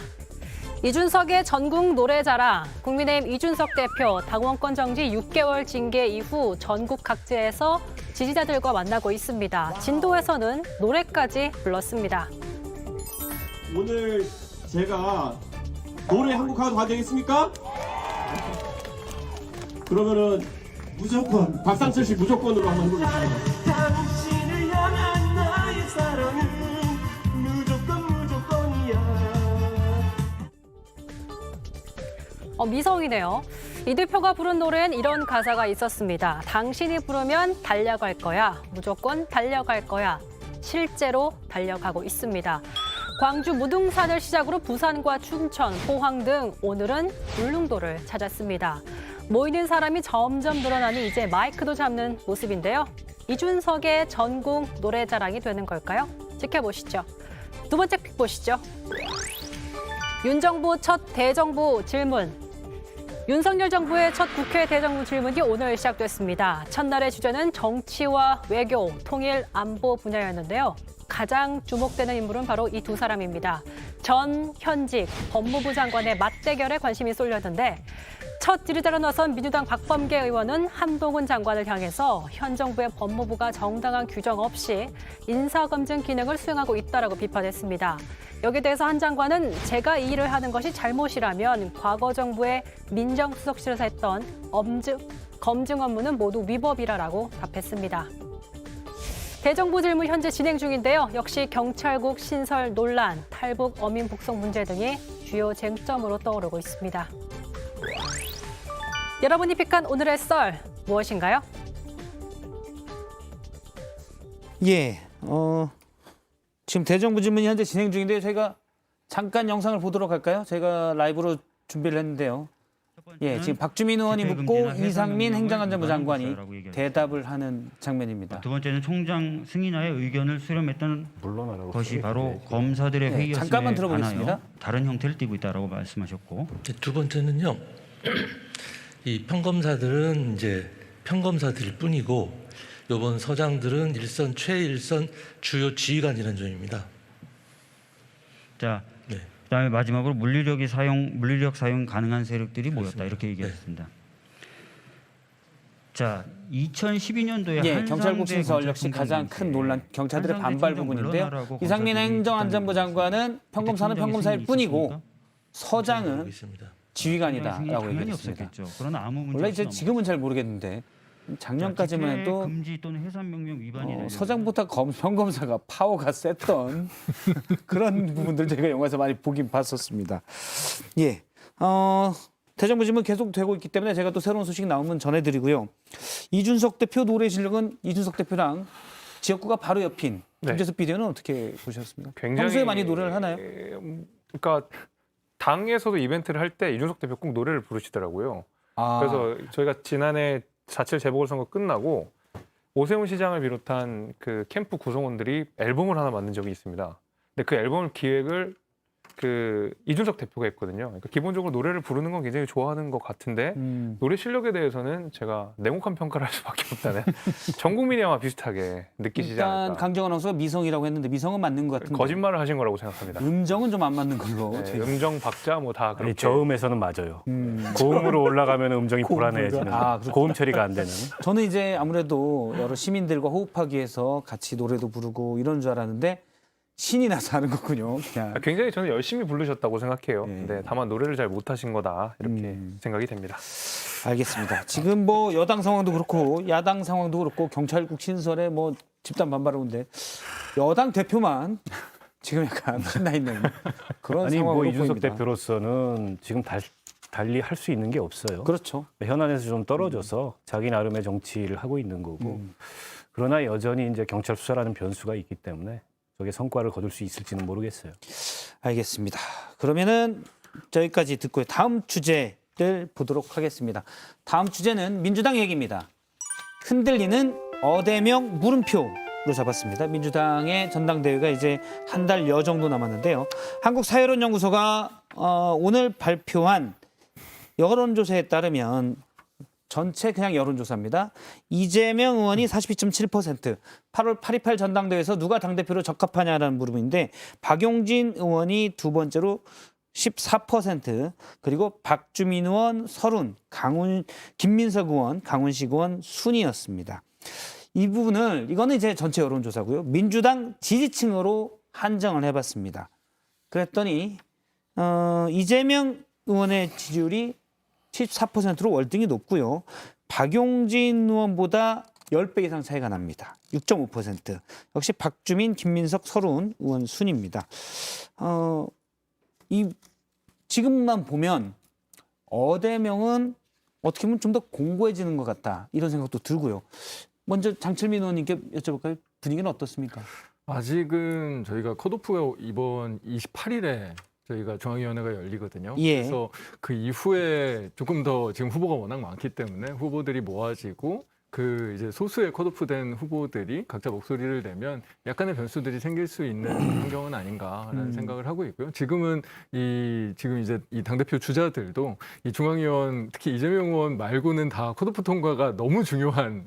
이준석의 전국 노래자랑, 국민의힘 이준석 대표 당원권 정지 6개월 징계 이후 전국 각지에서 지지자들과 만나고 있습니다. 진도에서는 노래까지 불렀습니다. 오늘 제가 노래 한 곡 가도 되겠습니까? 그러면은 무조건 박상철 씨 무조건으로 한번 해보겠습니다. 당신을 향한 나의 사랑은 무조건이야. 미성이네요. 이 대표가 부른 노래엔 이런 가사가 있었습니다. 당신이 부르면 달려갈 거야. 무조건 달려갈 거야. 실제로 달려가고 있습니다. 광주 무등산을 시작으로 부산과 춘천, 포항 등 오늘은 울릉도를 찾았습니다. 모이는 사람이 점점 늘어나니 이제 마이크도 잡는 모습인데요. 이준석의 전국 노래자랑이 되는 걸까요? 지켜보시죠. 두 번째 픽 보시죠. 윤 정부 첫 대정부 질문. 윤석열 정부의 첫 국회 대정부 질문이 오늘 시작됐습니다. 첫날의 주제는 정치와 외교, 통일, 안보 분야였는데요. 가장 주목되는 인물은 바로 이 두 사람입니다. 전, 현직 법무부 장관의 맞대결에 관심이 쏠렸는데 첫 지지자로 나선 민주당 박범계 의원은 한동훈 장관을 향해서 현 정부의 법무부가 정당한 규정 없이 인사검증 기능을 수행하고 있다라고 비판했습니다. 여기에 대해서 한 장관은 제가 이 일을 하는 것이 잘못이라면 과거 정부의 민정수석실에서 했던 검증 업무는 모두 위법이라고 답했습니다. 대정부 질문 현재 진행 중인데요. 역시 경찰국 신설 논란, 탈북 어민 북송 문제 등이 주요 쟁점으로 떠오르고 있습니다. 여러분이 픽한 오늘의 썰 무엇인가요? 예, 지금 대정부 질문이 현재 진행 중인데요. 저희가 잠깐 영상을 보도록 할까요? 제가 라이브로 준비를 했는데요. 예, 지금 박주민 의원이 묻고 이상민 행정안전부 장관이 대답을 하는 장면입니다. 두 번째는 총장 승인하에 의견을 수렴했던 물러나라고 것이 바로 검사들의 네, 회의였음에 잠깐만 들어보겠습니다. 반하여 다른 형태를 띠고 있다라고 말씀하셨고, 두 번째는요. 이 평검사들은 이제 평검사들일 뿐이고 이번 서장들은 일선 최일선 주요 지휘관이라는 점입니다. 자, 네. 그다음에 마지막으로 물리력 사용 가능한 세력들이 모였다 이렇게 얘기했습니다. 자, 2012년도에 예, 경찰국 신설 역시 가장 큰 논란, 경찰들의 반발 부분인데요. 이상민 행정안전부 장관은 평검사는 평검사일 뿐이고 서장은 지휘관이다라고 얘기했습니다. 그러나 아무 문제 원래 없이 이제 지금은 잘 모르겠는데 작년까지만 해도 금지 또는 해산 명령 위반이 되려면 서장보다 평검사가 파워가 셌던 그런 부분들 제가 영화에서 많이 보긴 봤었습니다. 예, 대정부 질문 계속 되고 있기 때문에 제가 또 새로운 소식 나오면 전해드리고요. 이준석 대표 노래 실력은 이준석 대표랑 지역구가 바로 옆인 김재섭 비대위원은 어떻게 보셨습니까? 굉장히 평소에 많이 노래를 하나요? 그러니까 당에서도 이벤트를 할 때 이준석 대표 꼭 노래를 부르시더라고요. 그래서 저희가 지난해 4.7 재보궐선거 끝나고 오세훈 시장을 비롯한 그 캠프 구성원들이 앨범을 하나 만든 적이 있습니다. 근데 그 앨범 기획을 그 이준석 대표가 했거든요. 그러니까 기본적으로 노래를 부르는 건 굉장히 좋아하는 것 같은데 노래 실력에 대해서는 제가 냉혹한 평가를 할 수밖에 없다는 전 국민이 아마 비슷하게 느끼시지 일단 않을까. 강정원 아나운서가 미성이라고 했는데 미성은 맞는 것 같은데 거짓말을 하신 거라고 생각합니다. 음정은 좀 안 맞는 걸로. 네, 음정 박자 뭐 다 그렇게. 저음에서는 맞아요. 고음으로 올라가면 음정이 불안해지는 고음 처리가 안 되는. 저는 이제 아무래도 여러 시민들과 호흡하기 위해서 같이 노래도 부르고 이런 줄 알았는데 신이 나서 하는 거군요. 그냥. 굉장히 저는 열심히 부르셨다고 생각해요. 근데 다만 노래를 잘 못하신 거다 이렇게 생각이 됩니다. 알겠습니다. 지금 뭐 여당 상황도 그렇고 야당 상황도 그렇고 경찰국 신설에 뭐 집단 반발을 오는데 여당 대표만 지금 약간 신나 있는 그런 아니 상황으로 뭐 이준석 보입니다. 대표로서는 지금 달리 할 수 있는 게 없어요. 그렇죠. 현안에서 좀 떨어져서 자기 나름의 정치를 하고 있는 거고. 그러나 여전히 이제 경찰 수사라는 변수가 있기 때문에 저게 성과를 거둘 수 있을지는 모르겠어요. 알겠습니다. 그러면은 저기까지 듣고요. 다음 주제를 보도록 하겠습니다. 다음 주제는 민주당 얘기입니다. 흔들리는 어대명 물음표로 잡았습니다. 민주당의 전당대회가 이제 한 달여 정도 남았는데요. 한국사회론연구소가 오늘 발표한 여론조사에 따르면 전체 그냥 여론조사입니다. 이재명 의원이 42.7%, 8월 8.28 전당대회에서 누가 당대표로 적합하냐라는 물음인데 박용진 의원이 두 번째로 14%, 그리고 박주민 의원 30, 김민석 의원, 강훈식 의원 순이었습니다. 이 부분을 이거는 이제 전체 여론조사고요. 민주당 지지층으로 한정을 해봤습니다. 그랬더니 이재명 의원의 지지율이 74%로 월등히 높고요. 박용진 의원보다 10배 이상 차이가 납니다. 6.5%. 역시 박주민, 김민석, 서른 의원 순입니다. 지금만 보면 어대명은 어떻게 보면 좀 더 공고해지는 것 같다. 이런 생각도 들고요. 먼저 장철민 의원님께 여쭤볼까요? 분위기는 어떻습니까? 아직은 저희가 컷오프가 이번 28일에 저희가 중앙위원회가 열리거든요. 예. 그래서 그 이후에 조금 더 지금 후보가 워낙 많기 때문에 후보들이 모아지고 그 이제 소수의 컷오프된 후보들이 각자 목소리를 내면 약간의 변수들이 생길 수 있는 환경은 아닌가라는 생각을 하고 있고요. 지금 이제 이 당대표 주자들도 이 중앙위원 특히 이재명 의원 말고는 다 컷오프 통과가 너무 중요한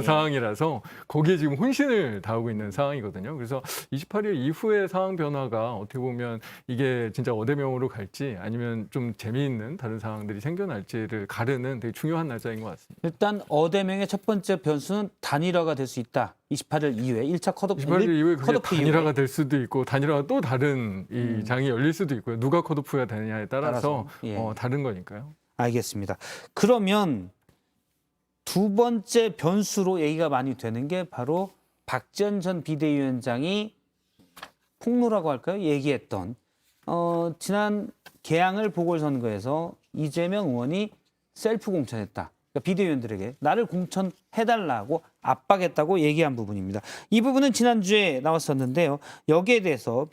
상황이라서 거기에 지금 혼신을 다하고 있는 상황이거든요. 그래서 28일 이후의 상황 변화가 어떻게 보면 이게 진짜 어대명으로 갈지 아니면 좀 재미있는 다른 상황들이 생겨날지를 가르는 되게 중요한 날짜인 것 같습니다. 일단 어대명의 첫 번째 변수는 단일화가 될 수 있다. 28일 이후에 1차 컷오프 28일 이후에 그게 컷오프 단일화가 이후에. 될 수도 있고 단일화가 또 다른 이 장이 열릴 수도 있고요. 누가 컷오프가 되느냐에 따라서 다른 거니까요. 알겠습니다. 그러면 두 번째 변수로 얘기가 많이 되는 게 바로 박지원 전 비대위원장이 폭로라고 할까요? 얘기했던 지난 개항을 보궐선거에서 이재명 의원이 셀프 공천했다. 그러니까 비대위원들에게 나를 공천해달라고 압박했다고 얘기한 부분입니다. 이 부분은 지난주에 나왔었는데요. 여기에 대해서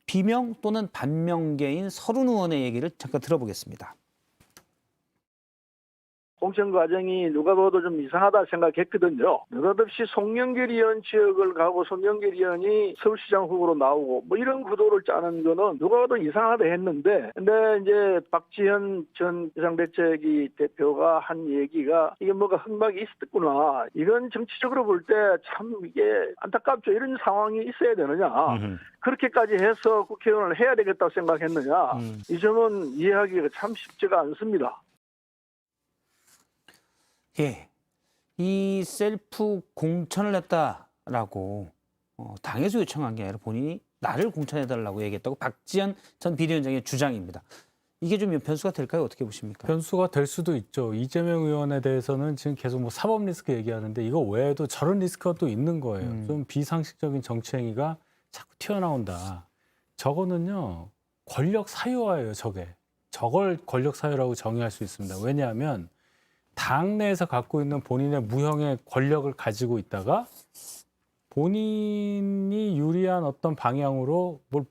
비명 또는 반명계인 서른 의원의 얘기를 잠깐 들어보겠습니다. 공천 과정이 누가 봐도 좀 이상하다 생각했거든요. 느닷없이 송영길 의원 지역을 가고 송영길 의원이 서울시장 후보로 나오고 뭐 이런 구도를 짜는 거는 누가 봐도 이상하다 했는데, 근데 이제 박지현 전 비상대책위 대표가 한 얘기가 이게 뭐가 흑막이 있었구나. 이건 정치적으로 볼 때 참 이게 안타깝죠. 이런 상황이 있어야 되느냐. 그렇게까지 해서 국회의원을 해야 되겠다고 생각했느냐. 이 점은 이해하기가 참 쉽지가 않습니다. 예, 이 셀프 공천을 했다라고 당에서 요청한 게 아니라 본인이 나를 공천해달라고 얘기했다고 박지원 전 비대위원장의 주장입니다. 이게 좀 변수가 될까요? 어떻게 보십니까? 변수가 될 수도 있죠. 이재명 의원에 대해서는 지금 계속 뭐 사법 리스크 얘기하는데 이거 외에도 저런 리스크가 또 있는 거예요. 좀 비상식적인 정치 행위가 자꾸 튀어나온다. 저거는요, 권력 사유화예요, 저게. 저걸 권력 사유라고 정의할 수 있습니다. 왜냐하면 당내에서 갖고 있는 본인의 무형의 권력을 가지고 있다가 본인이 유리한 어떤 방향으로 뭘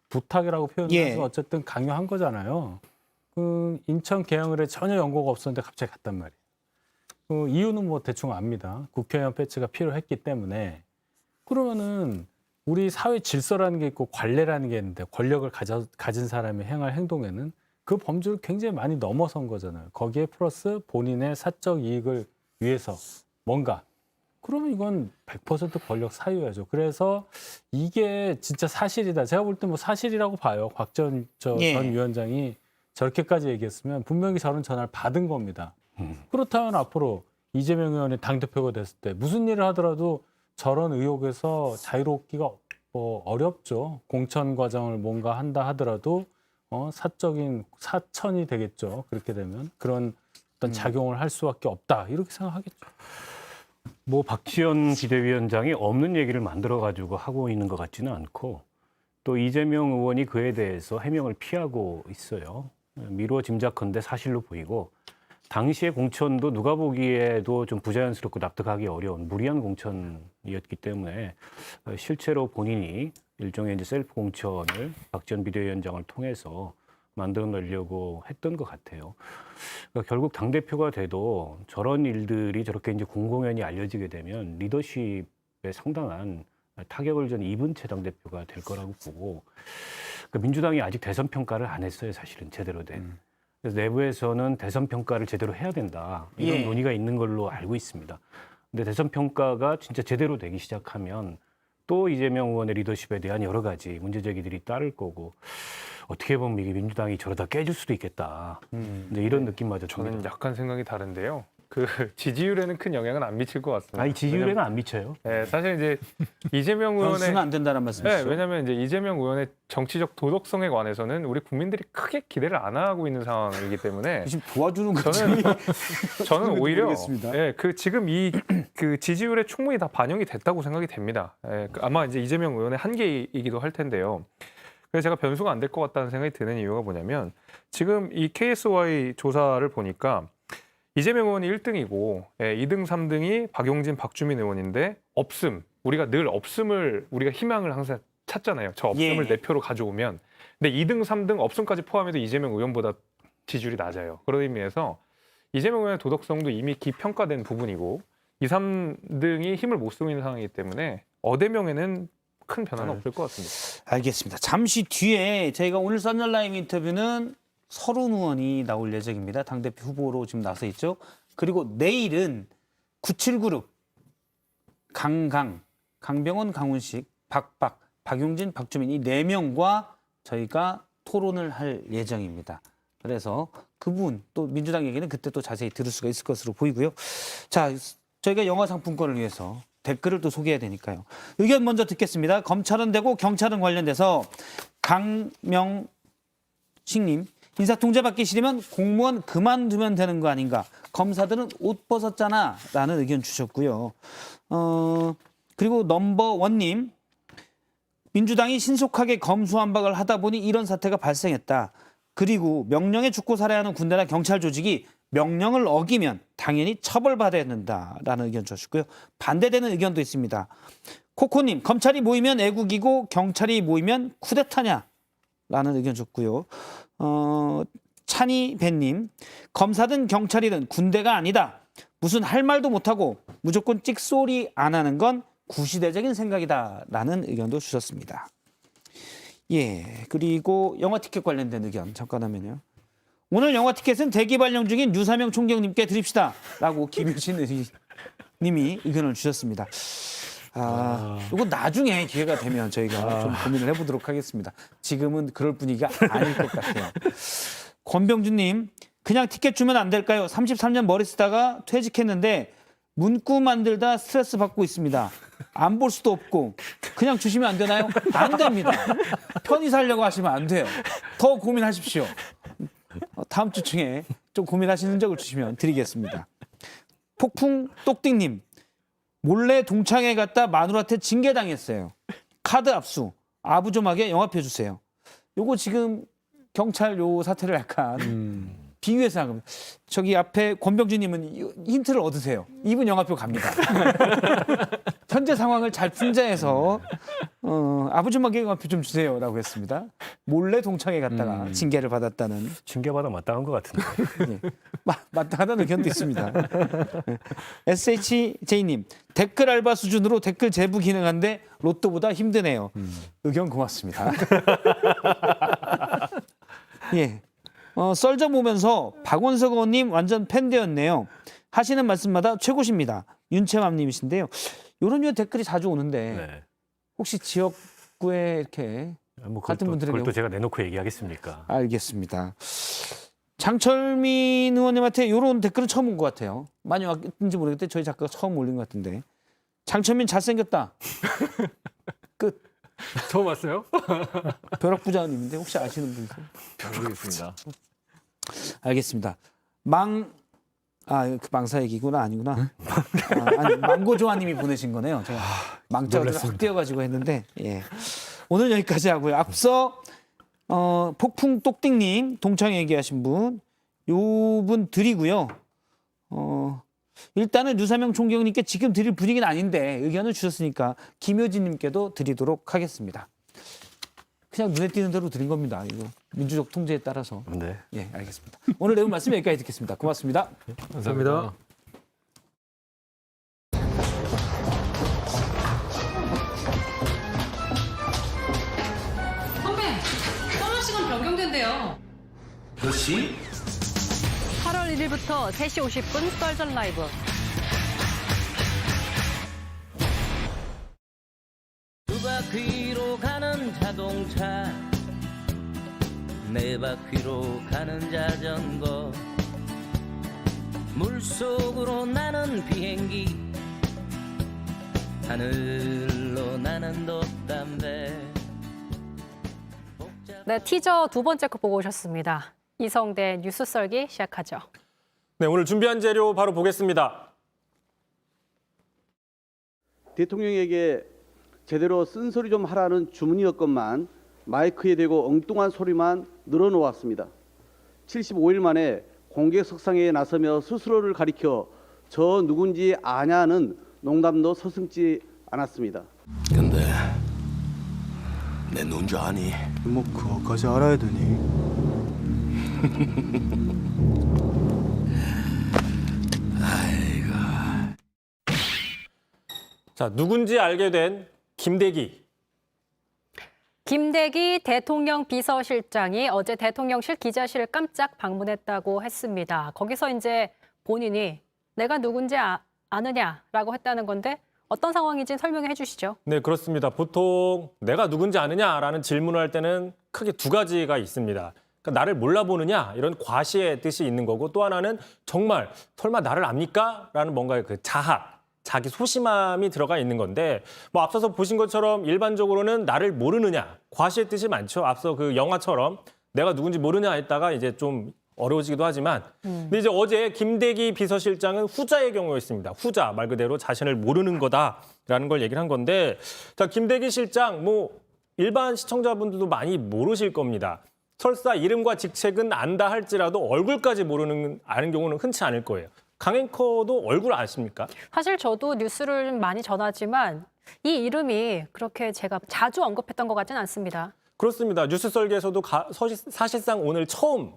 부탁이라고 표현해서 어쨌든 강요한 거잖아요. 그 인천 계양을에 전혀 연고가 없었는데 갑자기 갔단 말이에요. 그 이유는 뭐 대충 압니다. 국회의원 배치가 필요했기 때문에. 그러면은 우리 사회 질서라는 게 있고 관례라는 게 있는데 권력을 가진 사람이 행할 행동에는 그 범주를 굉장히 많이 넘어선 거잖아요. 거기에 플러스 본인의 사적 이익을 위해서 뭔가. 그러면 이건 100% 권력 사유야죠. 그래서 이게 진짜 사실이다. 제가 볼 때 뭐 사실이라고 봐요. 곽전 전 위원장이 저렇게까지 얘기했으면 분명히 저런 전화를 받은 겁니다. 그렇다면 앞으로 이재명 의원이 당대표가 됐을 때 무슨 일을 하더라도 저런 의혹에서 자유롭기가 어렵죠. 공천 과정을 뭔가 한다 하더라도 사적인 사천이 되겠죠. 그렇게 되면 그런 어떤 작용을 할 수밖에 없다. 이렇게 생각하겠죠. 뭐 박지원 비대위원장이 없는 얘기를 만들어 가지고 하고 있는 것 같지는 않고, 또 이재명 의원이 그에 대해서 해명을 피하고 있어요. 미루어 짐작컨대 사실로 보이고, 당시의 공천도 누가 보기에도 좀 부자연스럽고 납득하기 어려운 무리한 공천이었기 때문에 실제로 본인이 일종의 이제 셀프 공천을 박지원 비대위원장을 통해서 만들어내려고 했던 것 같아요. 그러니까 결국 당대표가 돼도 저런 일들이 저렇게 이제 공공연히 알려지게 되면 리더십에 상당한 타격을 좀 입은 채 당대표가 될 거라고 보고, 그러니까 민주당이 아직 대선 평가를 안 했어요, 사실은 제대로 된. 그래서 내부에서는 대선 평가를 제대로 해야 된다, 이런 논의가 있는 걸로 알고 있습니다. 근데 대선 평가가 진짜 제대로 되기 시작하면 또 이재명 의원의 리더십에 대한 여러 가지 문제 제기들이 따를 거고, 어떻게 보면 이게 민주당이 저러다 깨질 수도 있겠다. 이제 이런 느낌마저 저는 듭니다. 약간 생각이 다른데요. 그 지지율에는 큰 영향은 안 미칠 것 같습니다. 아니, 지지율에는 안 미쳐요. 네, 사실 이제 이재명 의원의 변수는 안 된다는 말씀이시죠? 네, 왜냐하면 이제 이재명 의원의 정치적 도덕성에 관해서는 우리 국민들이 크게 기대를 안 하고 있는 상황이기 때문에 지금 도와주는 거죠. 저는 오히려 모르겠습니다. 그 지금 그 지지율에 충분히 다 반영이 됐다고 생각이 됩니다. 아마 이제 이재명 의원의 한계이기도 할 텐데요. 그래서 제가 변수가 안 될 것 같다는 생각이 드는 이유가 뭐냐면, 지금 이 KSY 조사를 보니까 이재명 의원이 1등이고 2등, 3등이 박용진, 박주민 의원인데 우리가 늘 없음을 우리가 희망을 항상 찾잖아요. 저 없음을 내 표로 가져오면. 근데 2등, 3등 없음까지 포함해도 이재명 의원보다 지지율이 낮아요. 그런 의미에서 이재명 의원의 도덕성도 이미 기평가된 부분이고 2, 3등이 힘을 못 쓰고 있는 상황이기 때문에 어대명에는 큰 변화는 없을 것 같습니다. 알겠습니다. 잠시 뒤에 저희가 오늘 썬der라이브 인터뷰는 서른 의원이 나올 예정입니다. 당대표 후보로 지금 나서 있죠. 그리고 내일은 97그룹 강병원, 강훈식, 박용진, 박주민 이 4명과 저희가 토론을 할 예정입니다. 그래서 그분 또 민주당 얘기는 그때 또 자세히 들을 수가 있을 것으로 보이고요. 자, 저희가 영화 상품권을 위해서 댓글을 또 소개해야 되니까요. 의견 먼저 듣겠습니다. 검찰은 되고 경찰은 관련돼서 강명식님, 인사통제 받기 싫으면 공무원 그만두면 되는 거 아닌가. 검사들은 옷 벗었잖아 라는 의견 주셨고요. 그리고 넘버원님, 민주당이 신속하게 검수완박을 하다 보니 이런 사태가 발생했다. 그리고 명령에 죽고 살아야 하는 군대나 경찰 조직이 명령을 어기면 당연히 처벌받아야 된다라는 의견 주셨고요. 반대되는 의견도 있습니다. 코코님, 검찰이 모이면 애국이고 경찰이 모이면 쿠데타냐? 라는 의견 줬고요. 찬이배님, 검사든 경찰이든 군대가 아니다. 무슨 할 말도 못하고 무조건 찍소리 안 하는 건 구시대적인 생각이다. 라는 의견도 주셨습니다. 예, 그리고 영화 티켓 관련된 의견 잠깐 하면요. 오늘 영화 티켓은 대기 발령 중인 유사명 총경님께 드립시다. 라고 김효신 님이 의견을 주셨습니다. 이거 나중에 기회가 되면 저희가 좀 고민을 해보도록 하겠습니다. 지금은 그럴 분위기가 아닐 것 같아요. 권병준님, 그냥 티켓 주면 안 될까요? 33년 머리 쓰다가 퇴직했는데 문구 만들다 스트레스 받고 있습니다. 안 볼 수도 없고 그냥 주시면 안 되나요? 안 됩니다. 편히 살려고 하시면 안 돼요. 더 고민하십시오. 다음 주중에 좀 고민하시는 적을 주시면 드리겠습니다. 폭풍 똑띵님, 몰래 동창회 갔다 마누라한테 징계당했어요. 카드 압수, 아부좀하게 영화표 주세요. 요거 지금 경찰 요 사태를 약간 비유해서 한 겁니다. 저기 앞에 권병준님은 힌트를 얻으세요. 이분 영화표 갑니다. 현재 상황을 잘 풍자해서 아부좀하게 영화표 좀 주세요라고 했습니다. 몰래 동창회 갔다가 징계를 받았다는. 징계받아 마땅한 것 같은데. 예. 마땅하다는 의견도 있습니다. SHJ님, 댓글 알바 수준으로 댓글 제보 기능한데 로또보다 힘드네요. 의견 고맙습니다. 예. 썰져 보면서 박원석 의원님 완전 팬 되었네요. 하시는 말씀마다 최고십니다. 윤채맘님이신데요. 이런 류의 댓글이 자주 오는데 네. 혹시 지역구에 이렇게 같은 분들에게 그걸 또 제가 내놓고 얘기하겠습니까? 알겠습니다. 장철민 의원님한테 이런 댓글은 처음 온 것 같아요. 많이 왔는지 모르겠는데 저희 작가가 처음 올린 것 같은데. 장철민 잘생겼다. 끝. 처음 왔어요? 벼락부장님인데 혹시 아시는 분 있어요? 모르겠습니다. 알겠습니다. 그 망사 얘기구나 아니구나. 아니, 망고조아님이 보내신 거네요. 제가 망자가 확 띄어가지고 했는데 예. 오늘 여기까지 하고요. 앞서 폭풍 똑띵님 동창회 얘기하신 분, 요 분 드리고요. 일단은 유사명 총경님께 지금 드릴 분위기는 아닌데 의견을 주셨으니까 김효진님께도 드리도록 하겠습니다. 그냥 눈에 띄는 대로 드린 겁니다. 이거 민주적 통제에 따라서. 네. 예, 알겠습니다. 오늘 내용 말씀 여기까지 듣겠습니다. 고맙습니다. 감사합니다. 선배, 떠날 시간 변경된대요. 몇 시? 8월 1일부터 3시 50분 썰전 라이브. 두 바퀴로 가는 자동차, 네 바퀴로 가는 자전거, 물속으로 나는 비행기, 하늘로 나는 돛담배. 네, 티저 두 번째 거 보고 오셨습니다. 이성대 뉴스 썰기 시작하죠. 네, 오늘 준비한 재료 바로 보겠습니다. 대통령에게 제대로 쓴소리 좀 하라는 주문이었건만 마이크에 대고 엉뚱한 소리만 늘어놓았습니다. 75일 만에 공개석상에 나서며 스스로를 가리켜 저 누군지 아냐는 농담도 서슴지 않았습니다. 근데 내 누군지 아니? 뭐 그거까지 알아야 되니? 아이고. 자, 누군지 알게 된 김대기. 김대기 대통령 비서실장이 어제 대통령실 기자실을 깜짝 방문했다고 했습니다. 거기서 이제 본인이 내가 누군지 아느냐라고 했다는 건데 어떤 상황인지 설명해 주시죠. 네, 그렇습니다. 보통 내가 누군지 아느냐라는 질문을 할 때는 크게 두 가지가 있습니다. 그러니까 나를 몰라보느냐 이런 과시의 뜻이 있는 거고, 또 하나는 정말 설마 나를 압니까? 라는 뭔가의 그 자학, 자기 소심함이 들어가 있는 건데, 뭐 앞서서 보신 것처럼 일반적으로는 나를 모르느냐, 과시의 뜻이 많죠. 앞서 그 영화처럼 내가 누군지 모르냐 했다가 이제 좀 어려워지기도 하지만, 근데 이제 어제 김대기 비서실장은 후자의 경우였습니다. 후자, 말 그대로 자신을 모르는 거다라는 걸 얘기를 한 건데, 자, 김대기 실장 뭐 일반 시청자분들도 많이 모르실 겁니다. 설사 이름과 직책은 안다 할지라도 얼굴까지 아는 경우는 흔치 않을 거예요. 강앵커도 얼굴 아십니까? 사실 저도 뉴스를 많이 전하지만 이 이름이 그렇게 제가 자주 언급했던 것 같지는 않습니다. 그렇습니다. 뉴스 썰기에서도 사실상 오늘 처음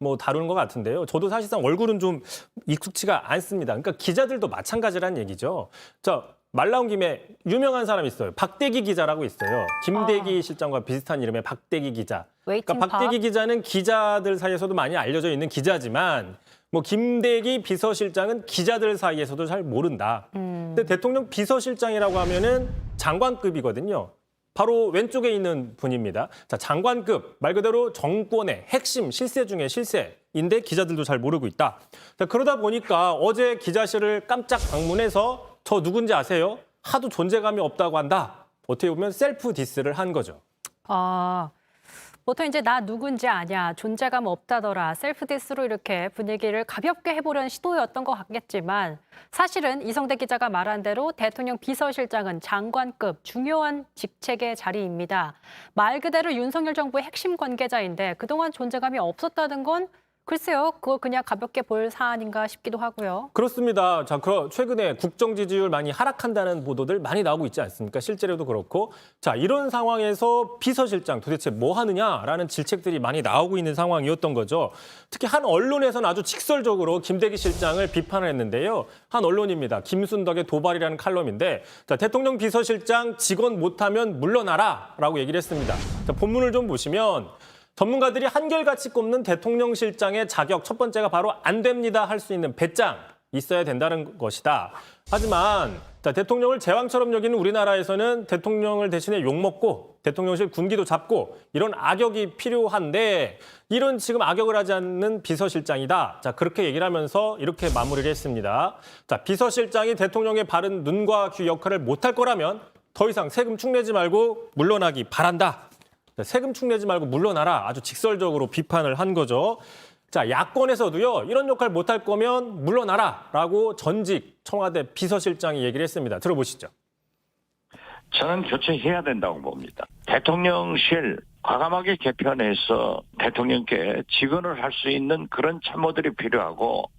뭐 다루는 것 같은데요. 저도 사실상 얼굴은 좀 익숙치가 않습니다. 그러니까 기자들도 마찬가지란 얘기죠. 자, 말 나온 김에 유명한 사람 있어요. 박대기 기자라고 있어요. 김대기 실장과 비슷한 이름의 박대기 기자. 그러니까 박대기 기자는 기자들 사이에서도 많이 알려져 있는 기자지만 뭐 김대기 비서실장은 기자들 사이에서도 잘 모른다. 근데 대통령 비서실장이라고 하면은 장관급이거든요. 바로 왼쪽에 있는 분입니다. 자, 장관급, 말 그대로 정권의 핵심, 실세 중에 실세인데 기자들도 잘 모르고 있다. 자, 그러다 보니까 어제 기자실을 깜짝 방문해서 저 누군지 아세요? 하도 존재감이 없다고 한다. 어떻게 보면 셀프 디스를 한 거죠. 보통 이제 나 누군지 아냐, 존재감 없다더라, 셀프 디스로 이렇게 분위기를 가볍게 해보려는 시도였던 것 같겠지만 사실은 이성대 기자가 말한 대로 대통령 비서실장은 장관급 중요한 직책의 자리입니다. 말 그대로 윤석열 정부의 핵심 관계자인데 그동안 존재감이 없었다는 건 글쎄요, 그거 그냥 가볍게 볼 사안인가 싶기도 하고요. 그렇습니다. 자, 최근에 국정 지지율 많이 하락한다는 보도들 많이 나오고 있지 않습니까? 실제로도 그렇고. 자, 이런 상황에서 비서실장 도대체 뭐 하느냐라는 질책들이 많이 나오고 있는 상황이었던 거죠. 특히 한 언론에서는 아주 직설적으로 김대기 실장을 비판을 했는데요. 한 언론입니다. 김순덕의 도발이라는 칼럼인데, 자, 대통령 비서실장 직원 못하면 물러나라라고 얘기를 했습니다. 자, 본문을 좀 보시면 전문가들이 한결같이 꼽는 대통령실장의 자격 첫 번째가 바로 안 됩니다 할 수 있는 배짱 있어야 된다는 것이다. 하지만 자, 대통령을 제왕처럼 여기는 우리나라에서는 대통령을 대신에 욕먹고 대통령실 군기도 잡고 이런 악역이 필요한데 이런 지금 악역을 하지 않는 비서실장이다. 자, 그렇게 얘기를 하면서 이렇게 마무리를 했습니다. 자, 비서실장이 대통령의 바른 눈과 귀 역할을 못할 거라면 더 이상 세금 축내지 말고 물러나기 바란다. 세금 축내지 말고 물러나라. 아주 직설적으로 비판을 한 거죠. 자, 야권에서도요. 이런 역할 못할 거면 물러나라라고 전직 청와대 비서실장이 얘기를 했습니다. 들어보시죠. 저는 교체해야 된다고 봅니다. 대통령실 과감하게 개편해서 대통령께 직언을 할 수 있는 그런 참모들이 필요하고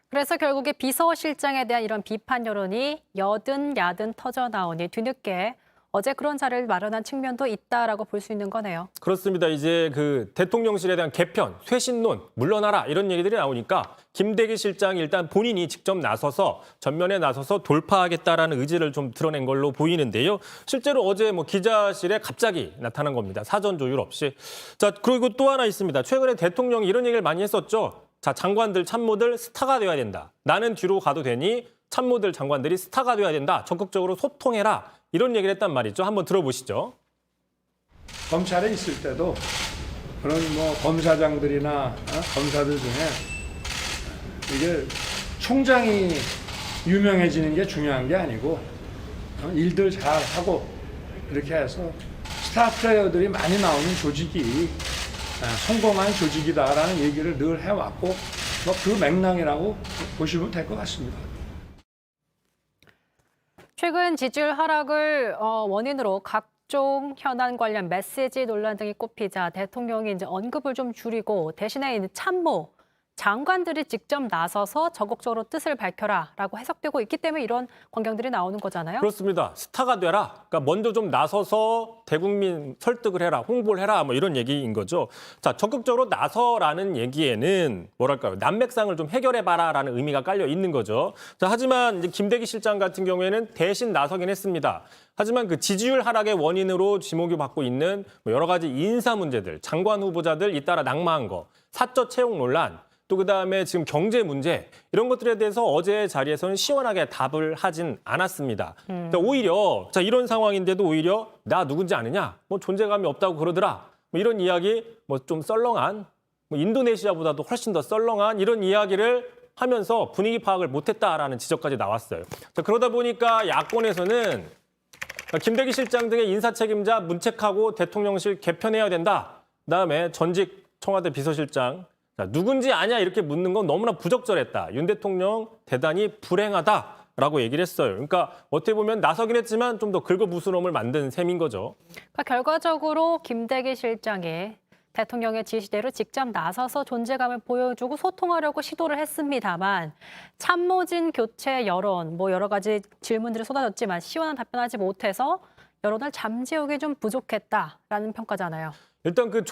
그래서 결국에 비서실장에 대한 이런 비판 여론이 여든 야든 터져 나오니 뒤늦게 어제 그런 자리를 마련한 측면도 있다라고 볼 수 있는 거네요. 그렇습니다. 이제 그 대통령실에 대한 개편, 쇄신론, 물러나라 이런 얘기들이 나오니까 김대기 실장이 일단 본인이 직접 나서서 전면에 나서서 돌파하겠다라는 의지를 좀 드러낸 걸로 보이는데요. 실제로 어제 뭐 기자실에 갑자기 나타난 겁니다. 사전 조율 없이. 자, 그리고 또 하나 있습니다. 최근에 대통령이 이런 얘기를 많이 했었죠. 자, 장관들, 참모들 스타가 돼야 된다. 나는 뒤로 가도 되니 참모들, 장관들이 스타가 돼야 된다. 적극적으로 소통해라. 이런 얘기를 했단 말이죠. 한번 들어보시죠. 검찰에 있을 때도 그런 뭐 검사장들이나 검사들 중에 이게 총장이 유명해지는 게 중요한 게 아니고 일들 잘 하고 이렇게 해서 스타 플레이어들이 많이 나오는 조직이 성공한 조직이다라는 얘기를 늘 해왔고 뭐 그 맥락이라고 보시면 될 것 같습니다. 최근 지지율 하락을 원인으로 각종 현안 관련 메시지 논란 등이 꼽히자 대통령이 이제 언급을 좀 줄이고 대신에 이제 참모, 장관들이 직접 나서서 적극적으로 뜻을 밝혀라라고 해석되고 있기 때문에 이런 광경들이 나오는 거잖아요. 그렇습니다. 스타가 되라. 그러니까 먼저 좀 나서서 대국민 설득을 해라, 홍보를 해라, 뭐 이런 얘기인 거죠. 자, 적극적으로 나서라는 얘기에는 뭐랄까요, 난맥상을 좀 해결해봐라라는 의미가 깔려 있는 거죠. 자, 하지만 이제 김대기 실장 같은 경우에는 대신 나서긴 했습니다. 하지만 그 지지율 하락의 원인으로 지목이 받고 있는 뭐 여러 가지 인사 문제들, 장관 후보자들 잇따라 낙마한 거, 사적 채용 논란. 또 그다음에 지금 경제 문제 이런 것들에 대해서 어제 자리에서는 시원하게 답을 하진 않았습니다. 오히려 자 이런 상황인데도 오히려 나 누군지 아느냐? 뭐 존재감이 없다고 그러더라. 뭐 이런 이야기 뭐 좀 썰렁한 뭐 인도네시아보다도 훨씬 더 썰렁한 이런 이야기를 하면서 분위기 파악을 못했다라는 지적까지 나왔어요. 자, 그러다 보니까 야권에서는 김대기 실장 등의 인사 책임자 문책하고 대통령실 개편해야 된다. 그다음에 전직 청와대 비서실장 자, 누군지 아냐 이렇게 묻는 건 너무나 부적절했다. 윤 대통령 대단히 불행하다라고 얘기를 했어요. 그러니까 어떻게 보면 나서긴 했지만 좀 더 긁어부스럼을 만든 셈인 거죠. 그러니까 결과적으로 김대기 실장이 대통령의 지시대로 직접 나서서 존재감을 보여주고 소통하려고 시도를 했습니다만 참모진 교체 여론, 뭐 여러 가지 질문들이 쏟아졌지만 시원한 답변하지 못해서 여론을 잠재우기 좀 부족했다라는 평가잖아요. 일단 그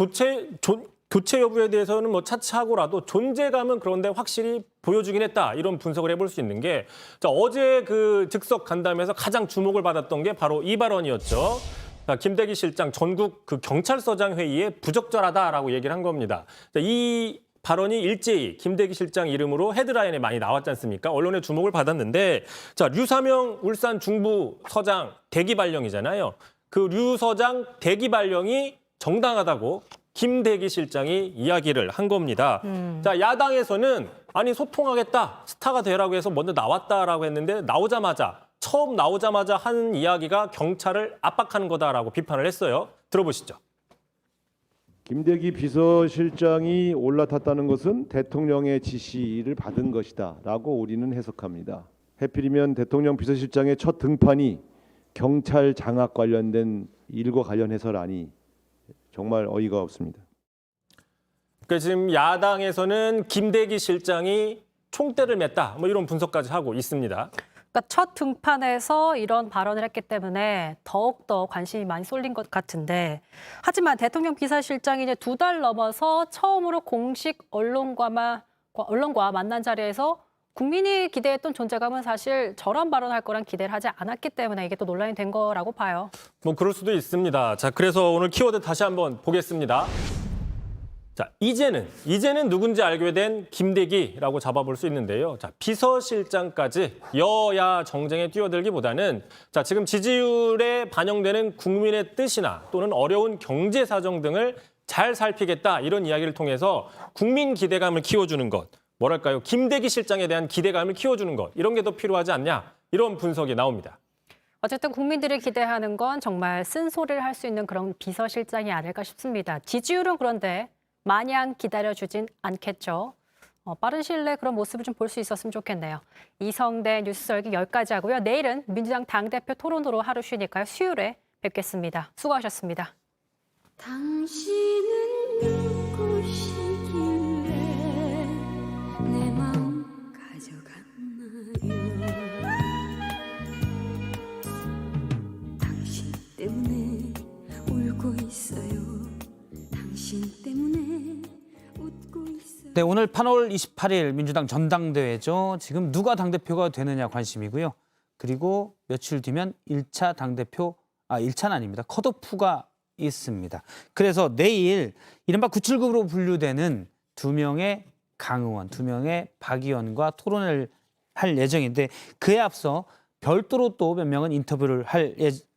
교체 여부에 대해서는 뭐 차치하고라도 존재감은 그런데 확실히 보여주긴 했다. 이런 분석을 해볼 수 있는 게 자, 어제 그 즉석 간담회에서 가장 주목을 받았던 게 바로 이 발언이었죠. 자, 김대기 실장 전국 그 경찰서장 회의에 부적절하다라고 얘기를 한 겁니다. 자, 이 발언이 일제히 김대기 실장 이름으로 헤드라인에 많이 나왔지 않습니까? 언론의 주목을 받았는데 자, 류사명 울산 중부 서장 대기 발령이잖아요. 그 류 서장 대기 발령이 정당하다고 김대기 실장이 이야기를 한 겁니다. 자, 야당에서는 아니 소통하겠다, 스타가 되라고 해서 먼저 나왔다라고 했는데 처음 나오자마자 한 이야기가 경찰을 압박하는 거다라고 비판을 했어요. 들어보시죠. 김대기 비서실장이 올라탔다는 것은 대통령의 지시를 받은 것이다라고 우리는 해석합니다. 하필이면 대통령 비서실장의 첫 등판이 경찰 장악 관련된 일과 관련해서라니 정말 어이가 없습니다. 그러니까 지금 야당에서는 김대기 실장이 총대를 맸다, 뭐 이런 분석까지 하고 있습니다. 그러니까 첫 등판에서 이런 발언을 했기 때문에 더욱더 관심이 많이 쏠린 것 같은데 하지만 대통령 비서실장이 이제 2달 넘어서 처음으로 공식 언론과 만난 자리에서 국민이 기대했던 존재감은 사실 저런 발언할 거란 기대를 하지 않았기 때문에 이게 또 논란이 된 거라고 봐요. 뭐 그럴 수도 있습니다. 자, 그래서 오늘 키워드 다시 한번 보겠습니다. 자, 이제는 누군지 알게 된 김대기라고 잡아볼 수 있는데요. 자, 비서실장까지 여야 정쟁에 뛰어들기보다는 자, 지금 지지율에 반영되는 국민의 뜻이나 또는 어려운 경제 사정 등을 잘 살피겠다 이런 이야기를 통해서 국민 기대감을 키워주는 것, 뭐랄까요? 김대기 실장에 대한 기대감을 키워주는 것 이런 게 더 필요하지 않냐 이런 분석이 나옵니다. 어쨌든 국민들이 기대하는 건 정말 쓴소리를 할 수 있는 그런 비서실장이 아닐까 싶습니다. 지지율은 그런데 마냥 기다려주진 않겠죠. 빠른 시일 내에 그런 모습을 좀 볼 수 있었으면 좋겠네요. 이성대 뉴스 설계 여기까지 하고요. 내일은 민주당 당대표 토론으로 하루 쉬니까요. 수요일에 뵙겠습니다. 수고하셨습니다. 당신은 누구시길래 내 마음 가져갔나요? 당신 때문에 울고 있어요. 당신 때문에 웃고 있어요. 네, 오늘 8월 28일 민주당 전당대회죠. 지금 누가 당대표가 되느냐 관심이고요. 그리고 며칠 뒤면 1차는 아닙니다. 컷오프가 있습니다. 그래서 내일 이른바 979로 분류되는 2명의 강 의원, 2명의 박 의원과 토론을 할 예정인데 그에 앞서 별도로 또 몇 명은 인터뷰를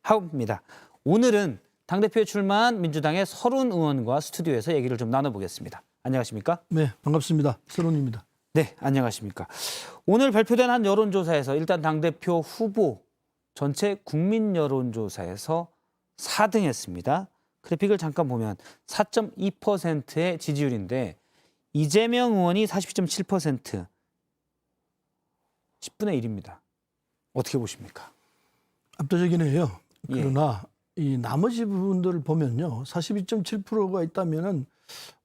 합니다. 오늘은 당대표에 출마한 민주당의 서른 의원과 스튜디오에서 얘기를 좀 나눠보겠습니다. 안녕하십니까? 네, 반갑습니다. 서른입니다. 네, 안녕하십니까? 오늘 발표된 한 여론조사에서 일단 당대표 후보 전체 국민 여론조사에서 4등했습니다. 그래픽을 잠깐 보면 4.2%의 지지율인데 이재명 의원이 42.7%, 10분의 1입니다. 어떻게 보십니까? 압도적이네요. 그러나 이 나머지 부분들을 보면요. 42.7%가 있다면은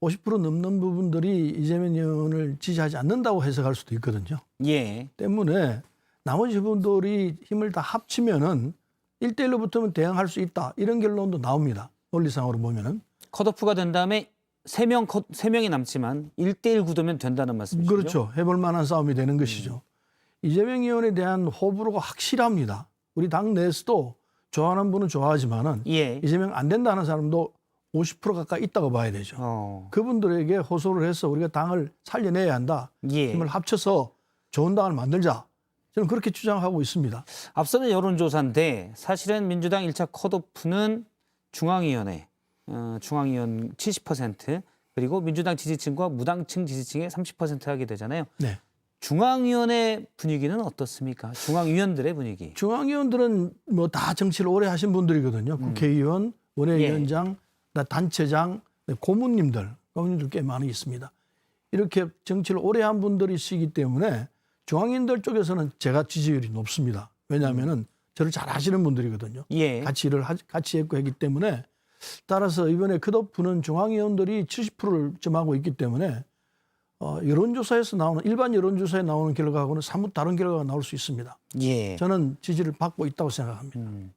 50% 넘는 부분들이 이재명 의원을 지지하지 않는다고 해석할 수도 있거든요. 예. 때문에 나머지 부분들이 힘을 다 합치면은 1대1로 붙으면 대응할 수 있다. 이런 결론도 나옵니다. 논리상으로 보면은. 컷오프가 된 다음에 3명이 남지만 1대1 구도면 된다는 말씀이시죠? 그렇죠. 해볼 만한 싸움이 되는 것이죠. 이재명 의원에 대한 호불호가 확실합니다. 우리 당 내에서도 좋아하는 분은 좋아하지만은 이재명 안 된다는 사람도 50% 가까이 있다고 봐야 되죠. 그분들에게 호소를 해서 우리가 당을 살려내야 한다. 힘을 합쳐서 좋은 당을 만들자. 저는 그렇게 주장하고 있습니다. 앞서는 여론조사인데 사실은 민주당 1차 컷오프는 중앙위원 70% 그리고 민주당 지지층과 무당층 지지층의 30% 하게 되잖아요. 네. 중앙위원회 분위기는 어떻습니까? 중앙위원들의 분위기. 중앙위원들은 뭐 다 정치를 오래 하신 분들이거든요. 국회의원, 원외위원장, 단체장, 고문님들 꽤 많이 있습니다. 이렇게 정치를 오래 한 분들이시기 때문에 중앙인들 쪽에서는 제가 지지율이 높습니다. 왜냐하면은 저를 잘 아시는 분들이거든요. 같이 했고 했기 때문에 따라서 이번에 컷오프는 중앙위원들이 70%를 점하고 있기 때문에 여론조사에서 나오는 일반 여론조사에 나오는 결과하고는 사뭇 다른 결과가 나올 수 있습니다. 저는 지지를 받고 있다고 생각합니다.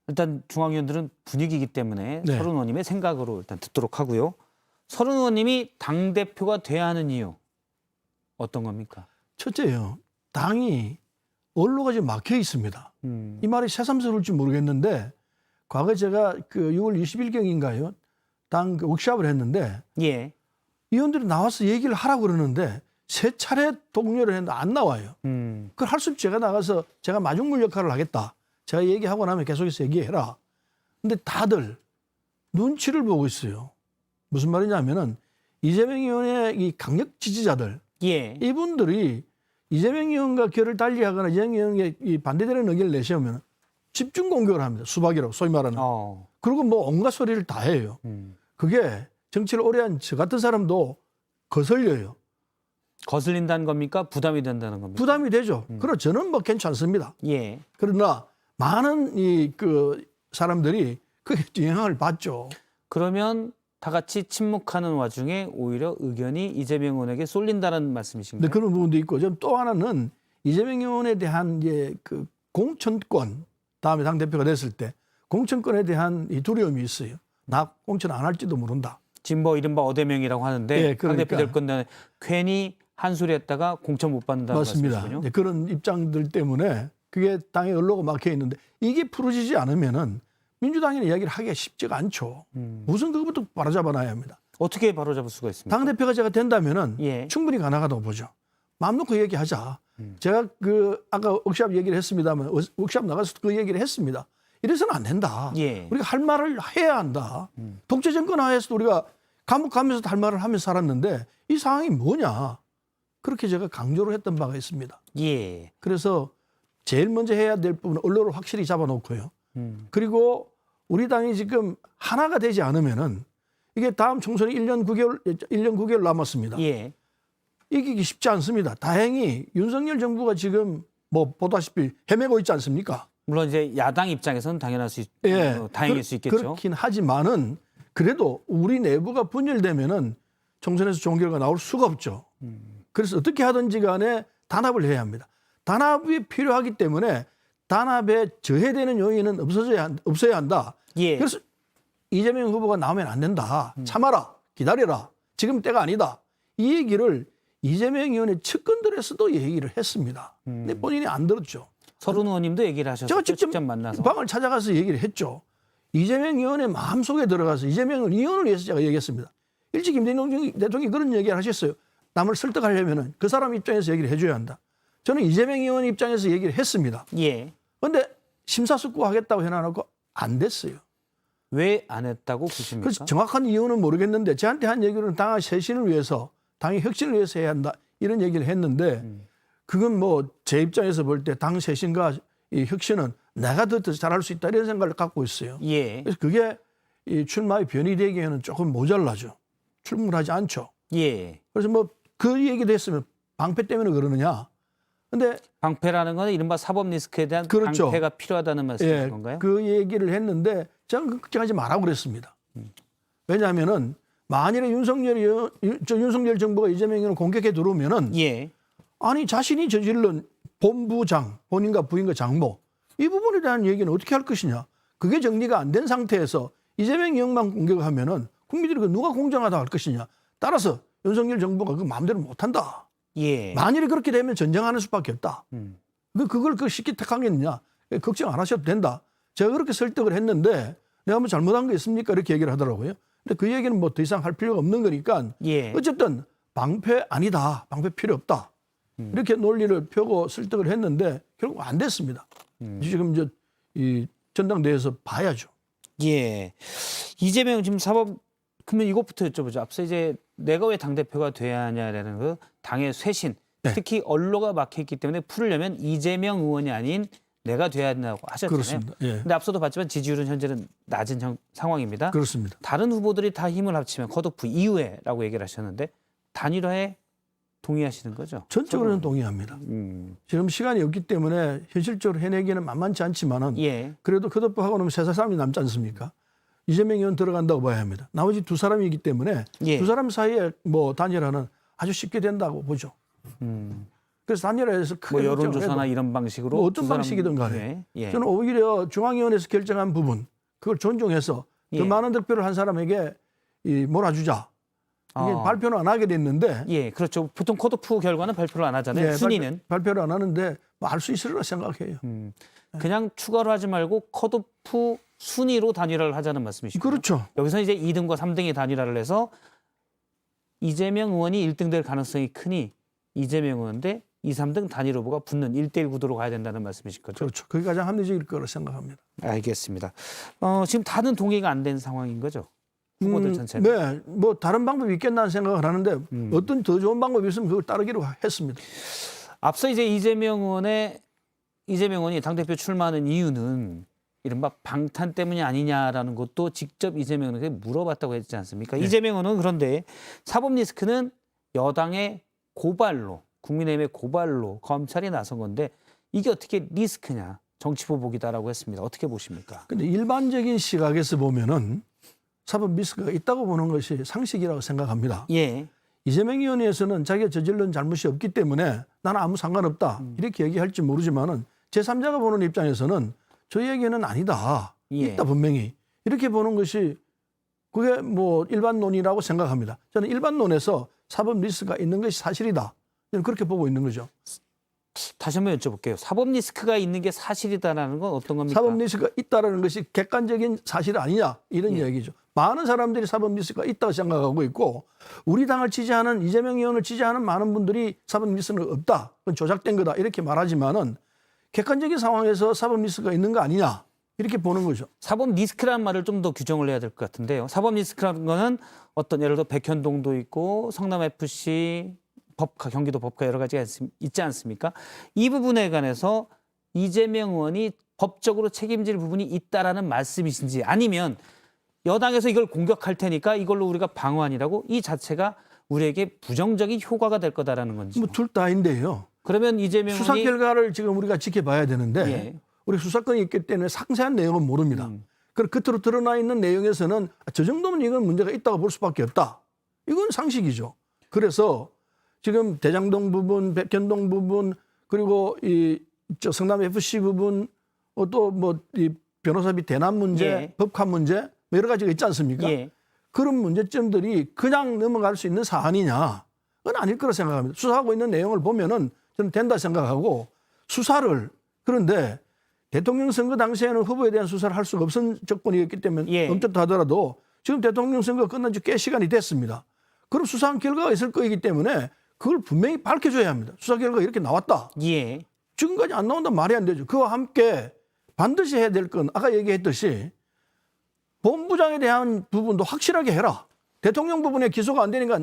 일단 중앙위원들은 분위기이기 때문에 서른 의원님의 생각으로 일단 듣도록 하고요. 서른 의원님이 당대표가 돼야 하는 이유 어떤 겁니까? 첫째요. 당이 언로가 지금 막혀 있습니다. 이 말이 새삼스러울지 모르겠는데 과거 제가 그 6월 20일경인가요? 당 그 워크숍을 했는데 예. 의원들이 나와서 얘기를 하라고 그러는데 세 차례 독려를 했는데 안 나와요. 그걸 할 수 없이 제가 나가서 제가 마중물 역할을 하겠다. 제가 얘기하고 나면 계속해서 얘기해라. 근데 다들 눈치를 보고 있어요. 무슨 말이냐면은 이재명 의원의 이 강력 지지자들 예. 이분들이 이재명 의원과 결을 달리하거나 이재명 의원에게 이 반대되는 의견을 내세우면 집중 공격을 합니다. 수박이라고 소위 말하는. 그리고 뭐 온갖 소리를 다 해요. 그게 정치를 오래 한 저 같은 사람도 거슬려요. 거슬린다는 겁니까? 부담이 된다는 겁니까? 부담이 되죠. 그러나 저는 뭐 괜찮습니다. 예. 그러나 많은 이 그 사람들이 그게 영향을 받죠. 그러면 다 같이 침묵하는 와중에 오히려 의견이 이재명 의원에게 쏠린다는 말씀이신가요? 네, 그런 부분도 있고, 좀 또 하나는 이재명 의원에 대한 이제 그 공천권 다음에 당 대표가 됐을 때 공천권에 대한 이 두려움이 있어요. 나 공천 안 할지도 모른다. 지금 뭐 이른바 어대명이라고 하는데 네, 당 대표 그러니까. 될 건데 괜히 한 소리 했다가 공천 못 받는다는 맞습니다. 말씀이시군요. 네, 그런 입장들 때문에 그게 당에 언로가 막혀 있는데 이게 풀어지지 않으면은 민주당의 이야기를 하기가 쉽지가 않죠. 우선 그것부터 바로잡아놔야 합니다. 어떻게 바로잡을 수가 있습니까? 당대표가 제가 된다면은 예. 충분히 가능하다고 보죠. 마음 놓고 얘기하자. 제가 그 아까 워크숍 얘기를 했습니다만 워크숍 나가서 그 얘기를 했습니다. 이래서는 안 된다. 예. 우리가 할 말을 해야 한다. 독재 정권 하에서도 우리가 감옥 가면서도 할 말을 하면서 살았는데 이 상황이 뭐냐. 그렇게 제가 강조를 했던 바가 있습니다. 예. 그래서 제일 먼저 해야 될 부분은 언론을 확실히 잡아놓고요. 그리고 우리 당이 지금 하나가 되지 않으면은 이게 다음 총선이 1년 9개월 남았습니다. 예. 이기기 쉽지 않습니다. 다행히 윤석열 정부가 지금 뭐 보다시피 헤매고 있지 않습니까? 물론 이제 야당 입장에서는 당연할 수 예. 다행일 수 있겠죠. 그렇긴 하지만은 그래도 우리 내부가 분열되면은 총선에서 좋은 결과가 나올 수가 없죠. 그래서 어떻게 하든지 간에 단합을 해야 합니다. 단합이 필요하기 때문에 단합에 저해되는 요인은 없어야 한다. 예. 그래서 이재명 후보가 나오면 안 된다. 참아라. 기다려라. 지금 때가 아니다. 이 얘기를 이재명 의원의 측근들에서도 얘기를 했습니다. 근데 본인이 안 들었죠. 서른 의원님도 얘기를 하셨죠. 제가 직접 만나서. 방을 찾아가서 얘기를 했죠. 이재명 의원의 마음속에 들어가서 이재명 의원을 위해서 제가 얘기했습니다. 일찍 김대중 대통령이 그런 얘기를 하셨어요. 남을 설득하려면 그 사람 입장에서 얘기를 해줘야 한다. 저는 이재명 의원 입장에서 얘기를 했습니다. 예. 그런데 심사숙고하겠다고 해놔놓고 안 됐어요. 왜 안 했다고 보십니까? 그래서 정확한 이유는 모르겠는데 저한테 한 얘기는 당의 쇄신을 위해서 당의 혁신을 위해서 해야 한다 이런 얘기를 했는데 그건 뭐 제 입장에서 볼 때 당 쇄신과 이 혁신은 내가 더 잘할 수 있다 이런 생각을 갖고 있어요. 예. 그래서 그게 이 출마의 변이 되기에는 조금 모자라죠. 충분하지 않죠. 예. 그래서 뭐 그 얘기도 했으면 방패 때문에 그러느냐. 근데 방패라는 건 이른바 사법 리스크에 대한 그렇죠. 방패가 필요하다는 말씀이신 예, 건가요? 그 얘기를 했는데 저는 걱정하지 말라고 그랬습니다. 왜냐하면은 만일에 윤석열 정부가 이재명 의원을 공격해 들어오면은 예. 아니 자신이 저질른 본부장, 본인과 부인과 장모 이 부분에 대한 얘기는 어떻게 할 것이냐. 그게 정리가 안 된 상태에서 이재명 의원만 공격하면은 국민들이 그 누가 공정하다 할 것이냐. 따라서 윤석열 정부가 그 마음대로 못한다. 예. 만일에 그렇게 되면 전쟁하는 수밖에 없다. 그걸 쉽게 택하겠느냐. 걱정 안 하셔도 된다. 제가 그렇게 설득을 했는데 내가 뭐 잘못한 거 있습니까? 이렇게 얘기를 하더라고요. 근데 그 얘기는 뭐 더 이상 할 필요가 없는 거니까 예. 어쨌든 방패 아니다. 방패 필요 없다. 이렇게 논리를 펴고 설득을 했는데 결국 안 됐습니다. 지금 이 전당대회에서 봐야죠. 예. 이재명 지금 사법 그러면 이것부터 여쭤보죠. 앞서 이제 내가 왜 당대표가 돼야 하냐라는 그 당의 쇄신, 네. 특히 언로가 막혀있기 때문에 풀으려면 이재명 의원이 아닌 내가 돼야 된다고 하셨잖아요. 그렇습니다. 예. 근데 앞서도 봤지만 지지율은 현재는 낮은 상황입니다. 그렇습니다. 다른 후보들이 다 힘을 합치면 컷오프 이후에라고 얘기를 하셨는데 단일화에 동의하시는 거죠? 전적으로는 동의합니다. 지금 시간이 없기 때문에 현실적으로 해내기는 만만치 않지만은 예. 그래도 컷오프하고 나면 세 사람이 남지 않습니까? 이재명 의원 들어간다고 봐야 합니다. 나머지 두 사람이기 때문에 예. 두 사람 사이에 뭐 단일화는 아주 쉽게 된다고 보죠. 그래서 단일화에서 크게 뭐 여론조사나 이런 방식으로 뭐 어떤 두 사람- 방식이든 간에 예. 예. 저는 오히려 중앙위원회에서 결정한 부분 그걸 존중해서 예. 더 많은 득표를 한 사람에게 몰아주자. 발표는 안 하게 됐는데. 예, 그렇죠. 보통 컷오프 결과는 발표를 안 하잖아요. 예, 순위는. 발표를 안 하는데 알 수 있으리라 생각해요. 그냥 추가로 하지 말고 컷오프 순위로 단일화를 하자는 말씀이시죠. 그렇죠. 여기서 이제 2등과 3등의 단일화를 해서 이재명 의원이 1등 될 가능성이 크니 이재명 의원 대 2, 3등 단일 후보가 붙는 1대1 구도로 가야 된다는 말씀이실 거죠? 그렇죠. 그게 가장 합리적일 거라 생각합니다. 알겠습니다. 지금 다른 동의가 안 된 상황인 거죠? 후보들 전체는? 네, 뭐 다른 방법이 있겠다는 생각을 하는데 어떤 더 좋은 방법이 있으면 그걸 따르기로 했습니다. 앞서 이제 이재명 의원이 당대표 출마하는 이유는 이른바 방탄 때문이 아니냐라는 것도 직접 이재명 의원에게 물어봤다고 했지 않습니까? 네. 이재명 의원은 그런데 사법 리스크는 여당의 고발로, 국민의힘의 고발로 검찰이 나선 건데 이게 어떻게 리스크냐, 정치 보복이다라고 했습니다. 어떻게 보십니까? 근데 일반적인 시각에서 보면은 사법 리스크가 있다고 보는 것이 상식이라고 생각합니다. 예. 이재명 의원에서는 자기가 저질른 잘못이 없기 때문에 나는 아무 상관없다 이렇게 얘기할지 모르지만은 제3자가 보는 입장에서는 저희에게는 아니다. 예. 있다 분명히. 이렇게 보는 것이 그게 뭐 일반론이라고 생각합니다. 저는 일반론에서 사법 리스크가 있는 것이 사실이다. 저는 그렇게 보고 있는 거죠. 다시 한번 여쭤볼게요. 사법 리스크가 있는 게 사실이다라는 건 어떤 겁니까? 사법 리스크가 있다라는 것이 객관적인 사실 아니냐 이런 얘기죠. 많은 사람들이 사법 리스크가 있다고 생각하고 있고 우리 당을 지지하는 이재명 의원을 지지하는 많은 분들이 사법 리스크는 없다. 그건 조작된 거다. 이렇게 말하지만은 객관적인 상황에서 사법 리스크가 있는 거 아니냐 이렇게 보는 거죠. 사법 리스크라는 말을 좀 더 규정을 해야 될 것 같은데요. 사법 리스크라는 거는 어떤 예를 들어 백현동도 있고 성남FC, 법카, 경기도 법카 여러 가지가 있지 않습니까? 이 부분에 관해서 이재명 의원이 법적으로 책임질 부분이 있다라는 말씀이신지 아니면 여당에서 이걸 공격할 테니까 이걸로 우리가 방어하니라고 이 자체가 우리에게 부정적인 효과가 될 거다라는 건지. 뭐 둘 다인데요. 그러면 이재명 수사 의원이 결과를 지금 우리가 지켜봐야 되는데 예. 우리 수사권이 있기 때문에 상세한 내용은 모릅니다. 그럼 겉으로 드러나 있는 내용에서는 저 정도면 이건 문제가 있다고 볼 수밖에 없다. 이건 상식이죠. 그래서 지금 대장동 부분, 백현동 부분, 그리고 저 성남 FC 부분, 또 뭐 이 변호사비 대납 문제, 예. 법관 문제 뭐 여러 가지가 있지 않습니까? 예. 그런 문제점들이 그냥 넘어갈 수 있는 사안이냐? 그건 아닐 거라 생각합니다. 수사하고 있는 내용을 보면은 저는 된다 생각하고 수사를 그런데 대통령 선거 당시에는 후보에 대한 수사를 할 수가 없은 조건이었기 때문에 예. 엄격도 하더라도 지금 대통령 선거가 끝난 지 꽤 시간이 됐습니다. 그럼 수사한 결과가 있을 거이기 때문에 그걸 분명히 밝혀줘야 합니다. 수사 결과가 이렇게 나왔다. 예. 지금까지 안 나온다면 말이 안 되죠. 그와 함께 반드시 해야 될 건 아까 얘기했듯이 본부장에 대한 부분도 확실하게 해라. 대통령 부분에 기소가 안 되니까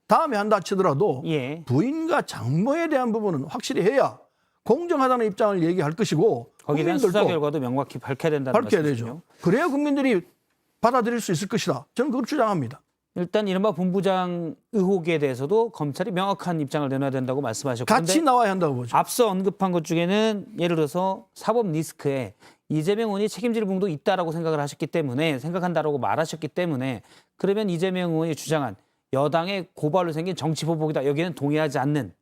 다음에 한다 치더라도 예. 부인과 장모에 대한 부분은 확실히 해야 공정하다는 입장을 얘기할 것이고 거기에 대한 수사 결과도 명확히 밝혀야 된다는 밝혀야 말씀이시죠? 되죠. 그래야 국민들이 받아들일 수 있을 것이다. 저는 그걸 주장합니다. 일단 이른바 본부장 의혹에 대해서도 검찰이 명확한 입장을 내놔야 된다고 말씀하셨고 같이 나와야 한다고 보죠. 앞서 언급한 것 중에는 예를 들어서 사법 리스크에 이재명 의원이 책임질 부분도 있다라고 생각한다라고 말하셨기 때문에 그러면 이재명 의원이 주장한 여당의 고발로 생긴 정치 보복이다. 여기에는 동의하지 않는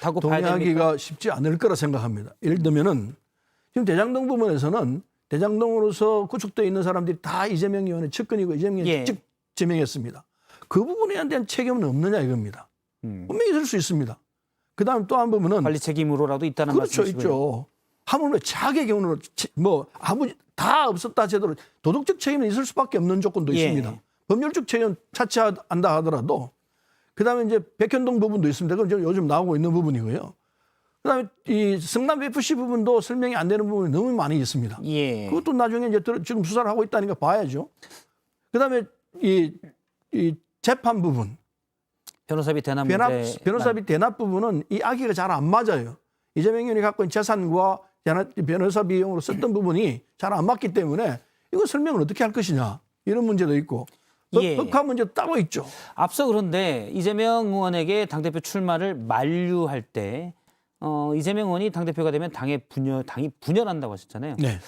다고 봐야 됩니까? 동의하기가 쉽지 않을 거라 생각합니다. 예를 들면은 지금 대장동 부분에서는 대장동으로서 구축되어 있는 사람들이 다 이재명 의원의 측근이고 이재명 의원이 예. 직접 지명했습니다. 그 부분에 대한 책임은 없느냐 이겁니다. 분명히 있을 수 있습니다. 그다음 또 한 부분은 관리 책임으로라도 있다는 그렇죠, 말씀이시고요. 있죠. 하물며 차악의 경우는 뭐 아무 다 없었다 하더라도 도덕적 책임은 있을 수밖에 없는 조건도 예. 있습니다. 법률적 책임은 차치한다 하더라도 그다음에 이제 백현동 부분도 있습니다. 그건 지금 요즘 나오고 있는 부분이고요. 그다음에 이 성남 FC 부분도 설명이 안 되는 부분이 너무 많이 있습니다. 예. 그것도 나중에 이제 지금 수사를 하고 있다니까 봐야죠. 그다음에 이 재판 부분, 변호사비 대납 문제, 변호사비 대납 부분은 이 아기가 잘 안 맞아요. 이재명 의원이 갖고 있는 재산과 변호사 비용으로 썼던 부분이 잘 안 맞기 때문에 이거 설명을 어떻게 할 것이냐 이런 문제도 있고 예. 법화 문제도 따로 있죠. 앞서 그런데 이재명 의원에게 당대표 출마를 만류할 때 이재명 의원이 당대표가 되면 당이 분열한다고 하셨잖아요. 네.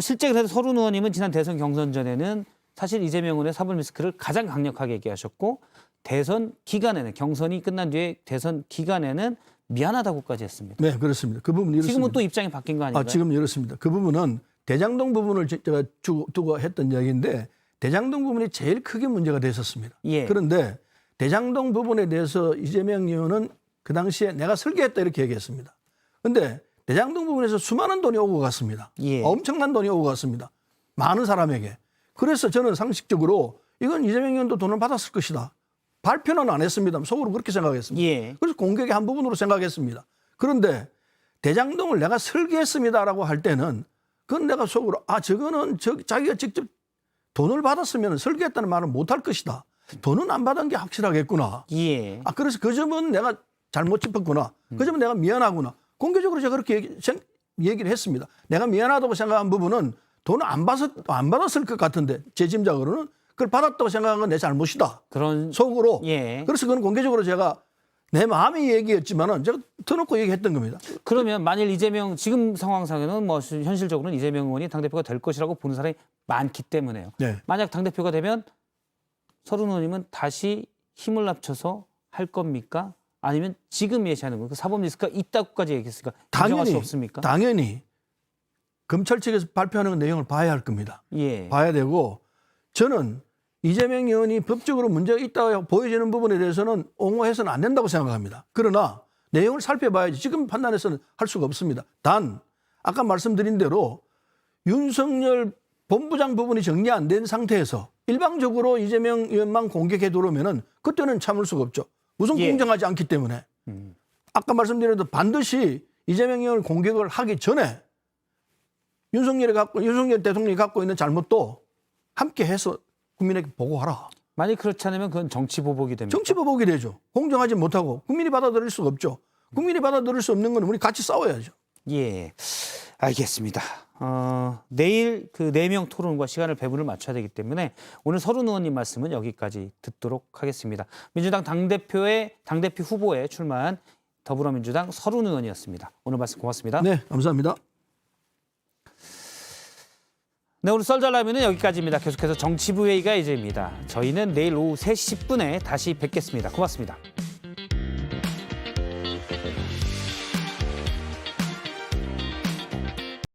실제 그래서 서른 의원님은 지난 대선 경선 전에는 사실 이재명 의원의 사법 리스크를 가장 강력하게 얘기하셨고 대선 기간에는 경선이 끝난 뒤에 대선 기간에는 미안하다고까지 했습니다. 네, 그렇습니다. 그 부분 이렇습니다. 지금은 또 입장이 바뀐 거 아닌가요? 지금 이렇습니다. 그 부분은 대장동 부분을 제가 두고 했던 이야기인데 대장동 부분이 제일 크게 문제가 됐었습니다. 예. 그런데 대장동 부분에 대해서 이재명 의원은 그 당시에 내가 설계했다 이렇게 얘기했습니다. 근데 대장동 부분에서 수많은 돈이 오고 갔습니다. 예. 엄청난 돈이 오고 갔습니다. 많은 사람에게. 그래서 저는 상식적으로 이건 이재명 의원도 돈을 받았을 것이다. 발표는 안 했습니다. 속으로 그렇게 생각했습니다. 예. 그래서 공격의 한 부분으로 생각했습니다. 그런데 대장동을 내가 설계했습니다라고 할 때는 그건 내가 속으로 저거는 자기가 직접 돈을 받았으면 설계했다는 말은 못할 것이다. 돈은 안 받은 게 확실하겠구나. 예. 그래서 그 점은 내가 잘못 짚었구나. 그 점은 내가 미안하구나. 공개적으로 제가 그렇게 얘기를 했습니다. 내가 미안하다고 생각한 부분은 돈을 안 받았을 것 같은데 제 짐작으로는 그걸 받았다고 생각한 건 내 잘못이다. 그런 속으로. 예. 그래서 그건 공개적으로 제가 내 마음의 얘기였지만은 제가 터놓고 얘기했던 겁니다. 그러면 만일 이재명 지금 상황상에는 뭐 현실적으로는 이재명 의원이 당대표가 될 것이라고 보는 사람이 많기 때문에요. 네. 만약 당대표가 되면 서른 의원님은 다시 힘을 합쳐서 할 겁니까? 아니면 지금 예시하는 거, 그 사법 리스크가 있다고까지 얘기했으니까 인정할 수 없습니까? 당연히 검찰 측에서 발표하는 내용을 봐야 할 겁니다. 예. 봐야 되고 저는 이재명 의원이 법적으로 문제가 있다고 보여지는 부분에 대해서는 옹호해서는 안 된다고 생각합니다. 그러나 내용을 살펴봐야지 지금 판단해서는 할 수가 없습니다. 단 아까 말씀드린 대로 윤석열 본부장 부분이 정리 안 된 상태에서 일방적으로 이재명 의원만 공격해 들어오면은 그때는 참을 수가 없죠. 우선 예. 공정하지 않기 때문에. 아까 말씀드린 대로 반드시 이재명 의원을 공격을 하기 전에 윤석열 대통령이 갖고 있는 잘못도 함께 해서 국민에게 보고하라. 만약 그렇지 않으면 그건 정치보복이 됩니다. 정치보복이 되죠. 공정하지 못하고 국민이 받아들일 수가 없죠. 국민이 받아들일 수 없는 건 우리 같이 싸워야죠. 예, 알겠습니다. 내일 그 4명 토론과 시간을 배분을 맞춰야 되기 때문에 오늘 서른 의원님 말씀은 여기까지 듣도록 하겠습니다. 민주당 당대표 후보에 출마한 더불어민주당 서른 의원이었습니다. 오늘 말씀 고맙습니다. 네, 감사합니다. 네, 오늘 썰잘라면은 여기까지입니다. 계속해서 정치부회의가 예정입니다. 저희는 내일 오후 3시 10분에 다시 뵙겠습니다. 고맙습니다.